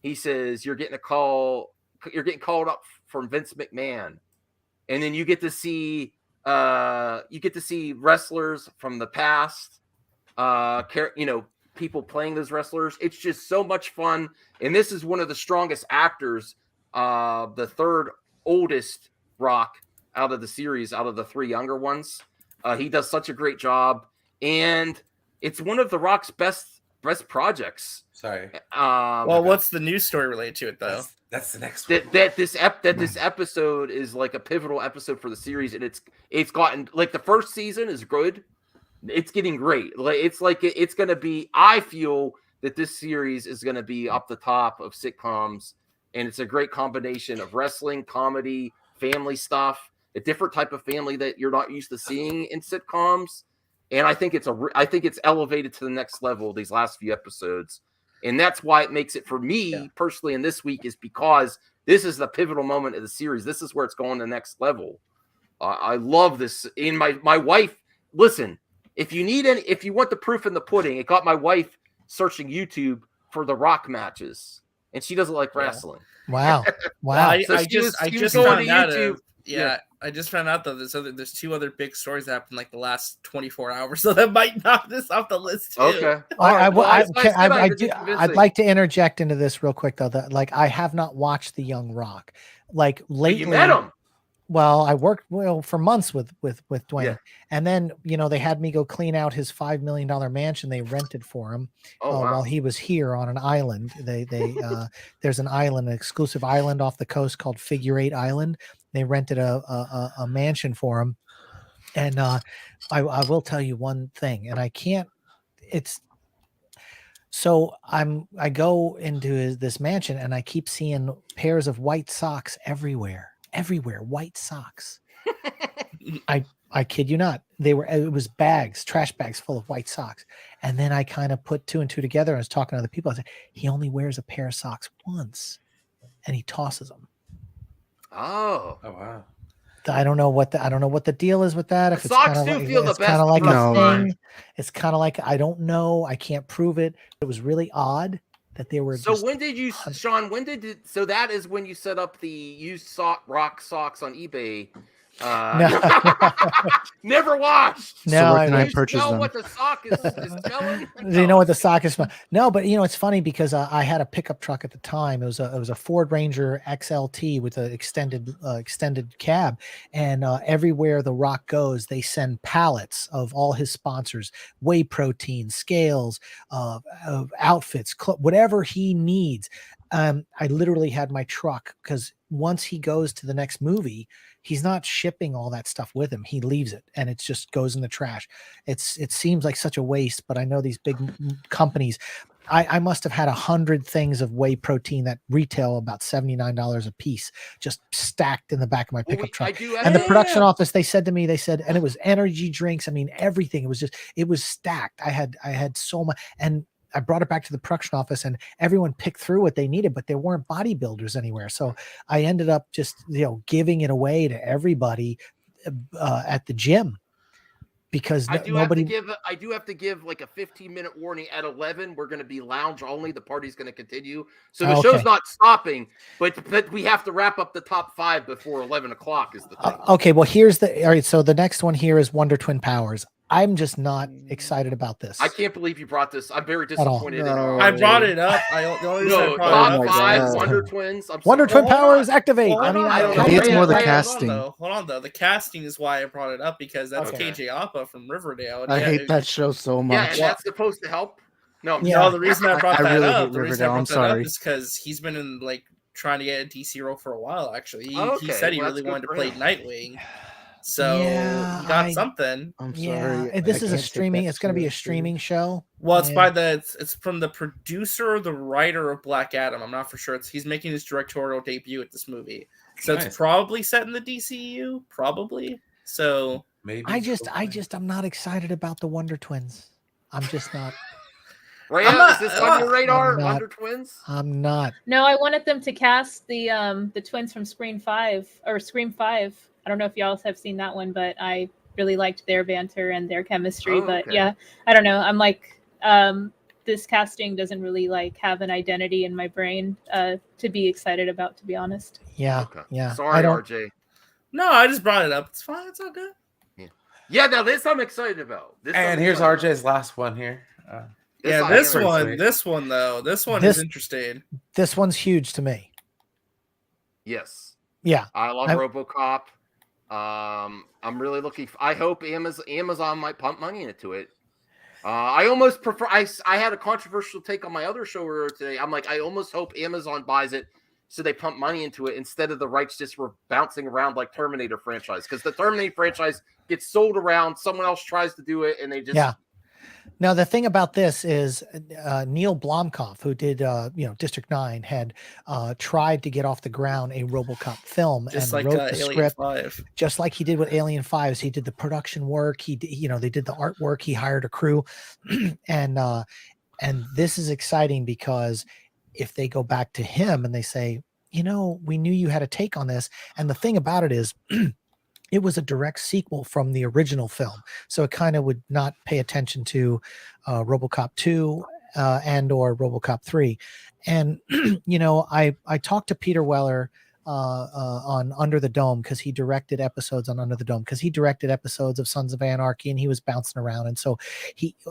he says you're getting called up from Vince McMahon, and then you get to see wrestlers from the past, people playing those wrestlers. It's just so much fun. And this is one of the strongest actors, the third oldest Rock out of the series, out of the 3 younger ones. He does such a great job. And it's one of the Rock's best projects. Sorry. What's the news story related to it though? That's the next one. That this episode is like a pivotal episode for the series, and it's gotten like the first season is good. It's getting great. It's going to be. I feel that this series is going to be up the top of sitcoms, and it's a great combination of wrestling, comedy, family stuff, a different type of family that you're not used to seeing in sitcoms. And I think it's elevated to the next level these last few episodes. And that's why it makes it for me personally in this week is because this is the pivotal moment of the series. This is where it's going to the next level. I love this. And my wife, listen, if you want the proof in the pudding, it got my wife searching YouTube for the Rock matches, and she doesn't like wrestling. Wow. So I just found out Yeah, I just found out though there's 2 other big stories that happened like the last 24 hours, so that might knock this off the list too. Okay. I'd like to interject into this real quick though. That like I have not watched The Young Rock. Like lately, you met him. Well, I worked for months with Dwayne, and then they had me go clean out his $5 million mansion they rented for him while he was here on an island. They there's an island, an exclusive island off the coast called Figure 8 Island. They rented a mansion for him, and I will tell you one thing, and I can't. It's so I go into this mansion and I keep seeing pairs of white socks everywhere, white socks. I kid you not. It was trash bags full of white socks. And then I kind of put 2 and 2 together and I was talking to other people. I said, he only wears a pair of socks once and he tosses them. Oh wow. I don't know what the deal is with that. If it's socks kind do of like, feel the it's best. kind of like No. a thing. It's kind of like, I don't know. I can't prove it. It was really odd that they were. So when did you, Shaun? So that is when you set up the used rock socks on eBay. Never washed. No, so where can I purchase them? What the sock is telling? Do you know what the sock is? No, but it's funny because I had a pickup truck at the time. It was a Ford Ranger XLT with an extended cab, and everywhere the Rock goes, they send pallets of all his sponsors: whey protein, scales, outfits, whatever he needs. I literally had my truck because once he goes to the next movie, he's not shipping all that stuff with him. He leaves it and it just goes in the trash. It seems like such a waste, but I know these big companies. I must have had 100 things of whey protein that retail about $79 a piece, just stacked in the back of my pickup truck. And the production office, they said, and it was energy drinks. I mean, everything. It was stacked. I had so much, and I brought it back to the production office and everyone picked through what they needed, but there weren't bodybuilders anywhere. So I ended up just, giving it away to everybody at the gym because I do have to give like a 15-minute warning. At 11, we're going to be lounge only. The party's going to continue. So the show's not stopping, but we have to wrap up the top 5 before 11 o'clock is the thing. Okay. Well, all right. So the next one here is Wonder Twin Powers. I'm just not excited about this. I can't believe you brought this. I'm very disappointed. No. I brought it up. Top 5 Wonder Twins. Wonder Twin Powers activate. Well, I think it's more the casting. Hold on though. The casting is why I brought it up because that's KJ Apa from Riverdale. I hate that show so much. Yeah, and that's supposed to help. No, the reason I brought that up, Riverdale, is because he's been in trying to get a DC role for a while. Actually, he said he really wanted to play Nightwing. So he got something. I'm sorry. This is a streaming. It's going to be a streaming show. Well, it's from the producer or the writer of Black Adam. I'm not for sure. He's making his directorial debut at this movie, so it's probably set in the DCEU. Probably. So maybe. I'm not excited about the Wonder Twins. I'm just not. Is this on your radar, Wonder Twins? I'm not. No, I wanted them to cast the twins from Scream 5. I don't know if y'all have seen that one, but I really liked their banter and their chemistry. Yeah, I don't know. I'm like, this casting doesn't really have an identity in my brain to be excited about, to be honest. Yeah. Okay. Yeah. Sorry, RJ. No, I just brought it up. It's fine. It's all good. Yeah. Now this I'm excited about. Here's RJ's last one here. This one is interesting. This one's huge to me. Yes. Yeah. I love RoboCop. I'm really looking. I hope Amazon might pump money into it. I almost prefer. I had a controversial take on my other show earlier today. I'm like, I almost hope Amazon buys it so they pump money into it instead of the rights just bouncing around like Terminator franchise, because the Terminator franchise gets sold around. Someone else tries to do it, and they just Now, the thing about this is Neil Blomkamp, who did, District 9, had tried to get off the ground a RoboCop film and wrote the script, 5. just like he did with Alien 5. He did the production work. They did the artwork. He hired a crew, and this is exciting because if they go back to him and they say, we knew you had a take on this, and the thing about it is. It was a direct sequel from the original film, so it kind of would not pay attention to RoboCop 2 and or RoboCop 3. And I talked to Peter Weller on Under the Dome, because he directed episodes on Under the Dome, because he directed episodes of Sons of Anarchy, and he was bouncing around. And so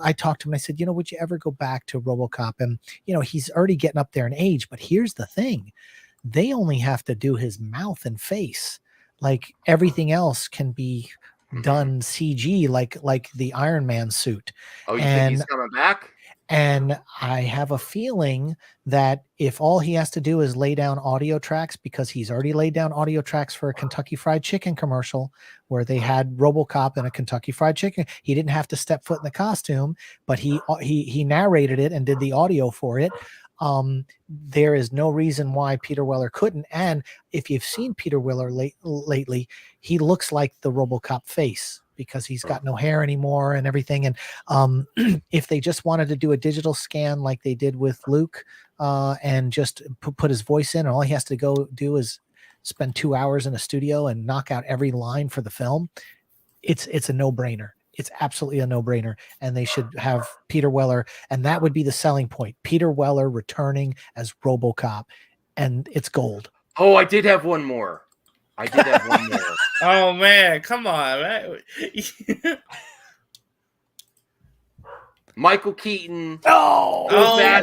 I talked to him and I said, would you ever go back to RoboCop? And he's already getting up there in age, but here's the thing: they only have to do his mouth and face. Like everything else can be done CG, like the Iron Man suit. Oh, you think he's coming back? And I have a feeling that if all he has to do is lay down audio tracks, because he's already laid down audio tracks for a Kentucky Fried Chicken commercial where they had RoboCop in a Kentucky Fried Chicken. He didn't have to step foot in the costume, but he narrated it and did the audio for it. There is no reason why Peter Weller couldn't. And if you've seen Peter Weller lately, he looks like the RoboCop face, because he's got no hair anymore and everything. And if they just wanted to do a digital scan like they did with Luke, and just put his voice in, and all he has to go do is spend 2 hours in a studio and knock out every line for the film, it's a no-brainer. It's absolutely a no-brainer. And they should have Peter Weller, and that would be the selling point. Peter Weller returning as RoboCop, and it's gold. Oh, I did have one more. Oh man, come on, man. Michael Keaton. Yeah.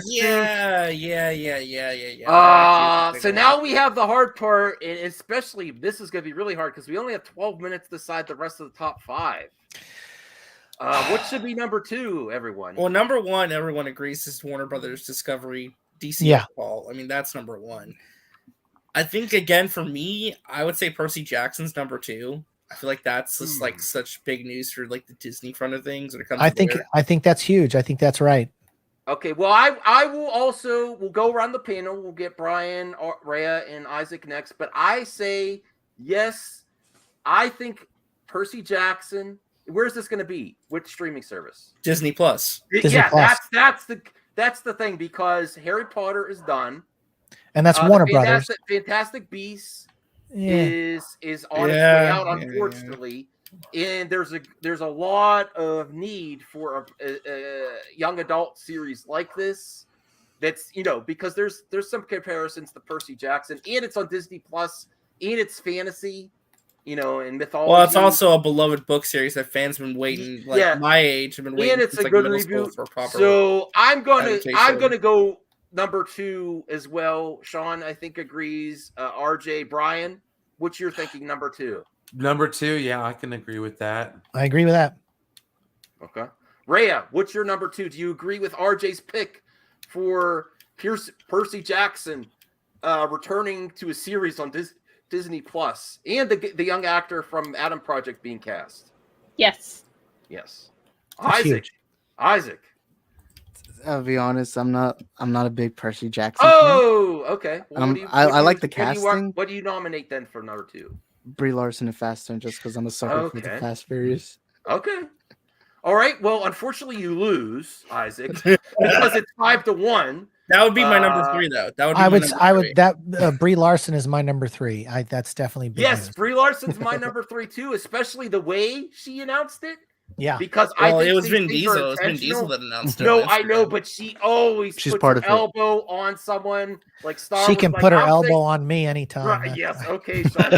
So now we have the hard part, and especially this is going to be really hard because we only have 12 minutes to decide the rest of the top 5. What should be number 2, everyone? Well, number 1, everyone agrees, is Warner Brothers Discovery DC. Yeah. I mean, that's number 1. I think, again, for me, I would say Percy Jackson's number 2. I feel like that's just like such big news for like the Disney front of things when it comes. I think that's huge. I think that's right. Okay, well, I will go around the panel. We'll get Brian, Rhea, and Isaac next. But I say yes. I think Percy Jackson. Where's this going to be? Which streaming service? Disney Plus. Disney Plus. That's the thing, because Harry Potter is done. And that's Warner Brothers. Fantastic Beasts is on its way out, unfortunately. And there's a lot of need for a young adult series like this. That's because there's some comparisons to Percy Jackson, and it's on Disney Plus, and it's fantasy, and mythology. Well, it's also a beloved book series that fans have been waiting. My age have been waiting. And it's a good review. So I'm gonna go number 2 as well. Shaun, I think, agrees. RJ, Brian, what's your thinking? Number 2. Number 2, yeah, I can agree with that. I agree with that. Okay. Rhea, what's your number 2? Do you agree with RJ's pick for Percy Jackson returning to a series on Disney Plus, and the young actor from Adam Project being cast? Yes. Isaac. I'll be honest, I'm not a big Percy Jackson fan. Okay. Well, I like the casting. What do you nominate then for number 2? Brie Larson and Fast and just because I'm a sucker for the Fast Furious. Okay. All right. Well, unfortunately, you lose, Isaac, because it's 5-1. That would be my number 3, though. Brie Larson is my number 3. That's definitely big news. Brie Larson's my number 3 too, especially the way she announced it. Yeah, because it was Vin Diesel. It was Vin Diesel that announced it. No, I know, but she always puts her elbow on someone. Like Star she can put her elbow on me anytime. Right, yes, okay, Sean.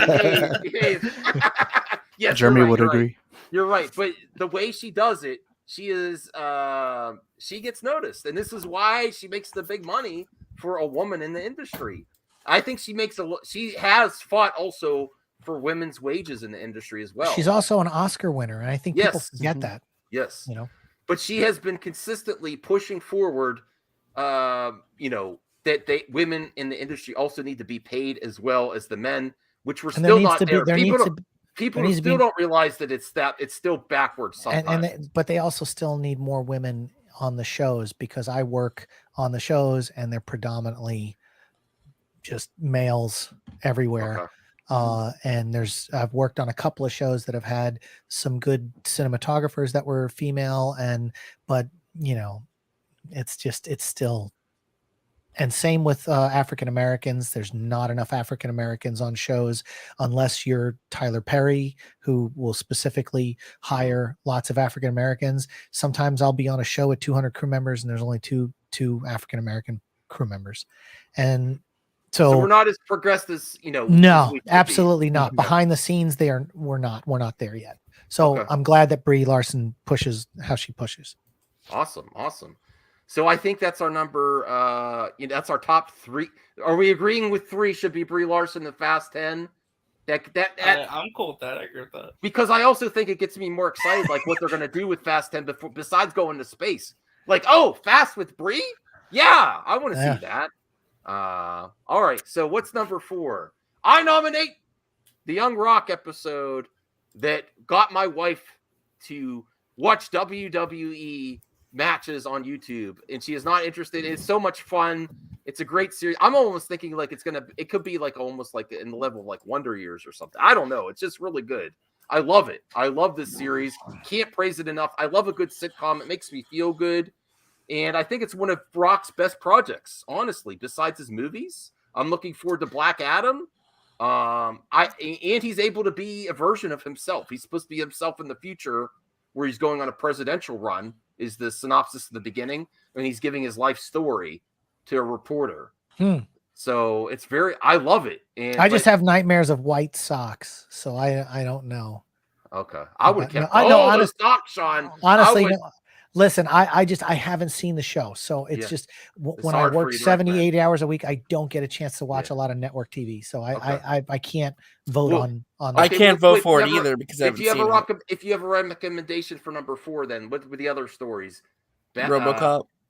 Yes, Jeremy would agree. You're right, but the way she does it, she gets noticed, and this is why she makes the big money for a woman in the industry. I think she has fought also for women's wages in the industry as well. She's also an Oscar winner, and I think people forget that. Yes, but she has been consistently pushing forward. That women in the industry also need to be paid as well as the men, which we're still not there. People still don't realize that it's still backwards sometimes. But they also still need more women on the shows, because I work on the shows and they're predominantly just males everywhere. Okay. And I've worked on a couple of shows that have had some good cinematographers that were female, but it's still, and same with African Americans. There's not enough African Americans on shows unless you're Tyler Perry, who will specifically hire lots of African Americans. Sometimes I'll be on a show with 200 crew members and there's only two African American crew members. And So we're not as progressed as No, as we absolutely be. not. Behind the scenes, we're not there yet. So I'm glad that Brie Larson pushes how she pushes. Awesome. So I think that's our number. That's our top 3. Are we agreeing with 3 should be Brie Larson and Fast 10? I'm cool with that. I agree with that. Because I also think it gets me more excited, like what they're going to do with Fast 10 besides going to space. Like, oh, Fast with Brie? Yeah, I want to see that. All right. So what's number 4? I nominate the Young Rock episode that got my wife to watch WWE matches on YouTube, and she is not interested. It's so much fun. It's a great series. I'm almost thinking like it could be like almost like in the level of like Wonder Years or something. I don't know. It's just really good. I love it. I love this series. Can't praise it enough. I love a good sitcom. It makes me feel good. And I think it's one of Rock's best projects, honestly, besides his movies. I'm looking forward to Black Adam. And he's able to be a version of himself. He's supposed to be himself in the future where he's going on a presidential run is the synopsis at the beginning. And he's giving his life story to a reporter. So it's I love it. And I just have nightmares of white socks. So I don't know. Okay. I would have kept the socks, Shaun. Honestly, listen, I haven't seen the show. So it's just when I work 78 hours a week, I don't get a chance to watch a lot of network TV. So I can't vote on I can't vote for it either because if you have a recommendation for number 4, then what were the other stories?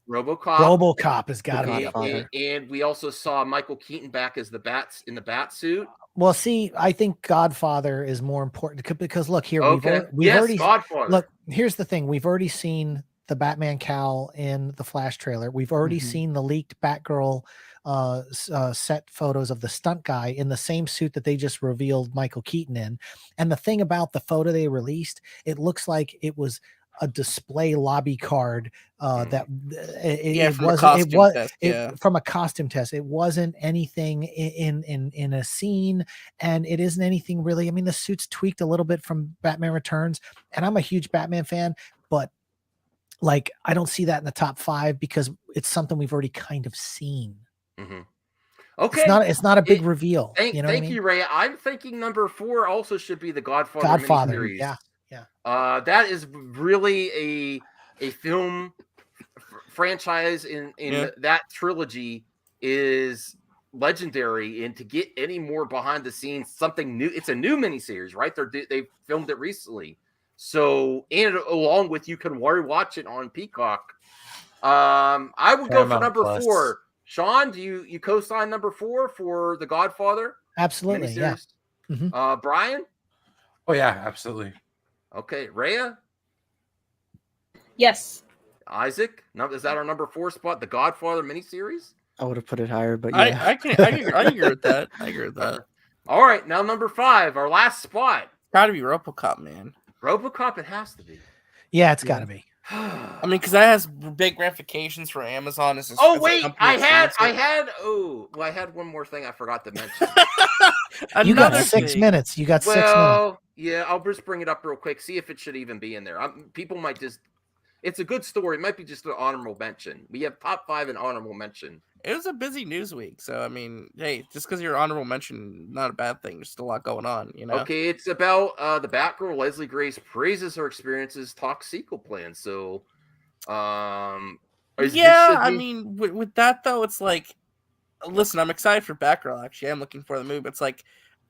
RoboCop has got to be. And we also saw Michael Keaton back as the bat suit. Well, see, I think Godfather is more important because look here, we've already Godfather. Look, here's the thing: we've already seen the Batman cowl in the Flash trailer. We've already seen the leaked Batgirl set photos of the stunt guy in the same suit that they just revealed Michael Keaton in. And the thing about the photo they released, it looks like it was a display lobby card that from a costume test. It wasn't anything in a scene, and it isn't anything really. I mean, the suit's tweaked a little bit from Batman Returns, and I'm a huge Batman fan, but like I don't see that in the top 5 because it's something we've already kind of seen. Okay, it's not a big reveal. Thank you, Ray. I'm thinking number 4 also should be the Godfather miniseries. Yeah. That is really a film franchise in that trilogy is legendary, and to get any more behind the scenes, something new. It's a new miniseries, right? They filmed it recently, so and along with you can watch it on Peacock. I would go for number 4. Shaun, do you co-sign number 4 for the Godfather? Absolutely, miniseries? Yeah. Brian? Oh yeah, absolutely. Okay, Rhea? Yes. Isaac? Is that our number 4 spot? The Godfather miniseries? I would have put it higher, but yeah. I agree with that. I agree with that. All right, now number 5, our last spot. Gotta be RoboCop, man. RoboCop, it has to be. Yeah, it's gotta be. I mean, because that has big ramifications for Amazon. I had one more thing I forgot to mention. You got 6 minutes. You got 6 minutes. Yeah, I'll just bring it up real quick. See if it should even be in there. People might just. It's a good story. It might be just an honorable mention. We have top 5 and honorable mention. It was a busy news week, so I mean, hey, just because you're honorable mention, not a bad thing. There's still a lot going on, you know. Okay, it's about the Batgirl. Leslie Grace praises her experiences, talks sequel plans. So, I mean, with that though, it's like, listen, I'm excited for Batgirl. Actually, I'm looking for the movie. It's like,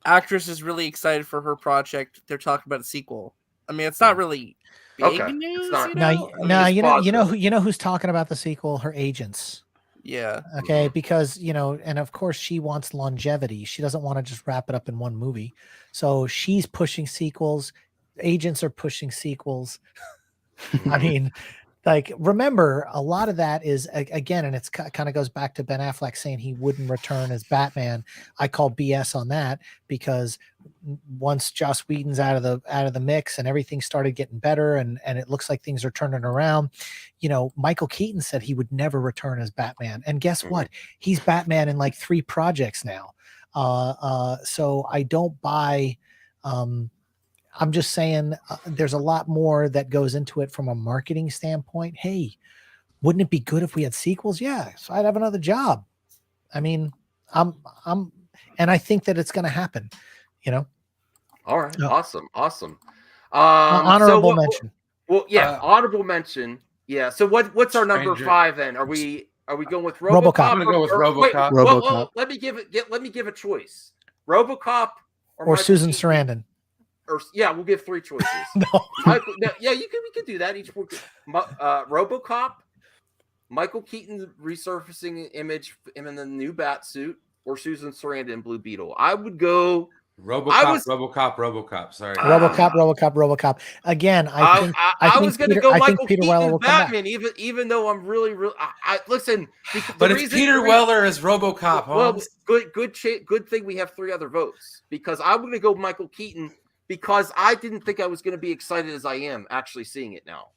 actress is really excited for her project. They're talking about a sequel. I mean, it's not really big news. You know who's talking about the sequel? Her agents. Yeah. Okay, because and of course she wants longevity. She doesn't want to just wrap it up in one movie. So she's pushing sequels. Agents are pushing sequels. I mean, like, remember, a lot of that is again, and it's kind of goes back to Ben Affleck saying he wouldn't return as Batman. I call BS on that because once Joss Whedon's out of the mix and everything started getting better and it looks like things are turning around, Michael Keaton said he would never return as Batman. And guess what? He's Batman in like 3 projects now. So I don't buy. I'm just saying there's a lot more that goes into it from a marketing standpoint. Hey, wouldn't it be good if we had sequels? Yeah, so I'd have another job. I mean, and I think that it's going to happen. All right. No. Awesome. Honorable mention. Well, yeah, honorable mention. Yeah. So what's our number 5 then? Are we going with RoboCop? I'm gonna go with RoboCop. Well, let me give a choice. RoboCop or Susan Sarandon. We'll give 3 choices. Michael, we could do that. Each RoboCop, Michael Keaton resurfacing image him in the new bat suit, or Susan Sarandon Blue Beetle. I would go RoboCop. Sorry. RoboCop. Again, I was going to go Michael Peter Keaton Weller will Batman, even though I'm really. I listen. But it's Peter Weller as RoboCop. Well, good thing we have 3 other votes, because I'm going to go Michael Keaton, because I didn't think I was going to be excited as I am actually seeing it now,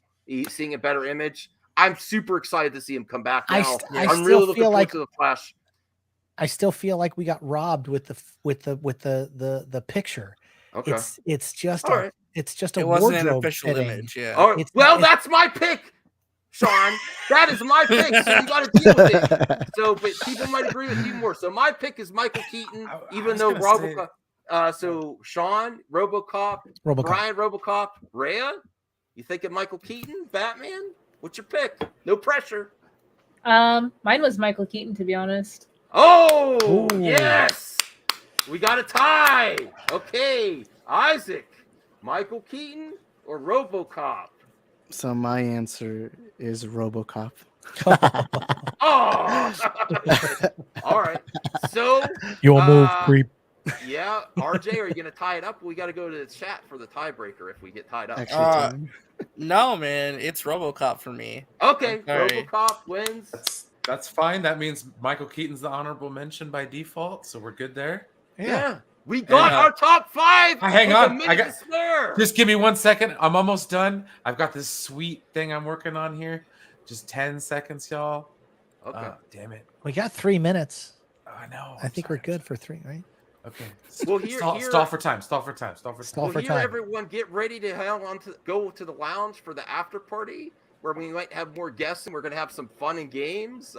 seeing a better image. I'm super excited to see him come back now. I'm really looking forward to the Flash. I still feel like we got robbed with the picture. Okay. It's just it wasn't an official image. Yeah. All right. That's my pick, Shaun. That is my pick. So you got to deal with it. So, but people might agree with you more. So my pick is Michael Keaton, even though RoboCop. So Shaun, RoboCop, Brian, RoboCop, Rhea. You thinking Michael Keaton, Batman? What's your pick? No pressure. Mine was Michael Keaton, to be honest. Oh, ooh. Yes. We got a tie. Okay. Isaac, Michael Keaton or RoboCop? So my answer is RoboCop. Oh. All right. So your move, creep. Yeah, RJ, are you going to tie it up? We got to go to the chat for the tiebreaker if we get tied up. No, man, it's RoboCop for me. Okay, RoboCop wins. That's fine. That means Michael Keaton's the honorable mention by default, so we're good there. Yeah. We got our top 5. Hang on. Just give me 1 second. I'm almost done. I've got this sweet thing I'm working on here. Just 10 seconds, y'all. Okay. Damn it. We got 3 minutes. I know. I think we're good for 3, right? Okay. Well, stall for time. Everyone get ready to go to the lounge for the after party, where we might have more guests, and we're going to have some fun and games,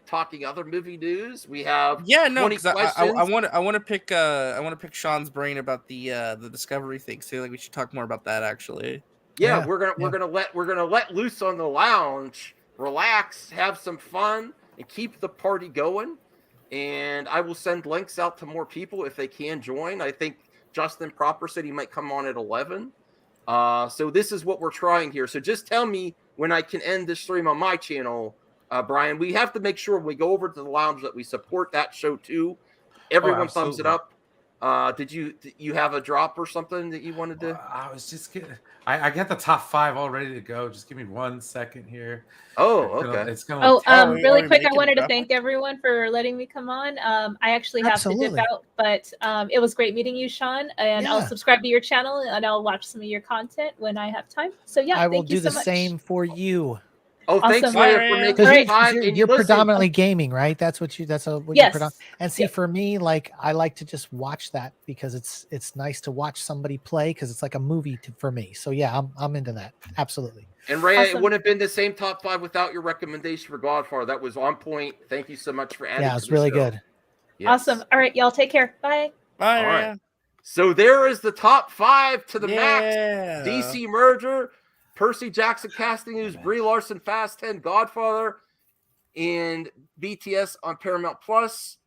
talking other movie news. We have 20 questions. I want to pick Shaun's brain about the Discovery thing. So like we should talk more about that actually. Yeah, we're gonna let loose on the lounge, relax, have some fun, and keep the party going. And I will send links out to more people if they can join. I think Justin Proper said he might come on at 11. So this is what we're trying here. So just tell me when I can end this stream on my channel, Brian. We have to make sure when we go over to the lounge that we support that show too. Everyone thumbs it up. Did you have a drop or something that you wanted to? I was just kidding. I got the top 5 all ready to go. Just give me 1 second here. Oh, okay. Really quick, I wanted to thank everyone for letting me come on. I actually have to dip out, but it was great meeting you, Shaun. And I'll subscribe to your channel and I'll watch some of your content when I have time. So yeah, I will do the same for you. Oh, thanks for making time. You're predominantly gaming, right? That's what you're predominantly. And see, for me, like I like to just watch that because it's nice to watch somebody play because it's like a movie for me. So yeah, I'm into that. Absolutely. And Ray, it wouldn't have been the same top 5 without your recommendation for Godfather. That was on point. Thank you so much for adding. Yeah, it's really good. Yes. Awesome. All right, y'all take care. Bye. Bye. All right. So there is the top 5 to the max. DC merger. Percy Jackson casting news, Brie Larson, Fast 10, Godfather, and BTS on Paramount Plus.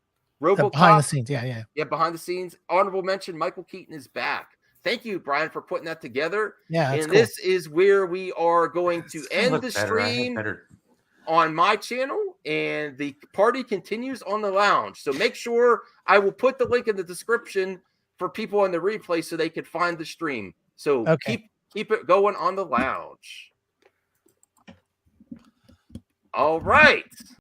RoboCop. Behind the scenes, yeah. Yeah, behind the scenes. Honorable mention, Michael Keaton is back. Thank you, Brian, for putting that together. Yeah, and this is where we are going to end the stream on my channel, and the party continues on the lounge. So make sure I will put the link in the description for people on the replay so they can find the stream. So keep it going on the lounge. All right.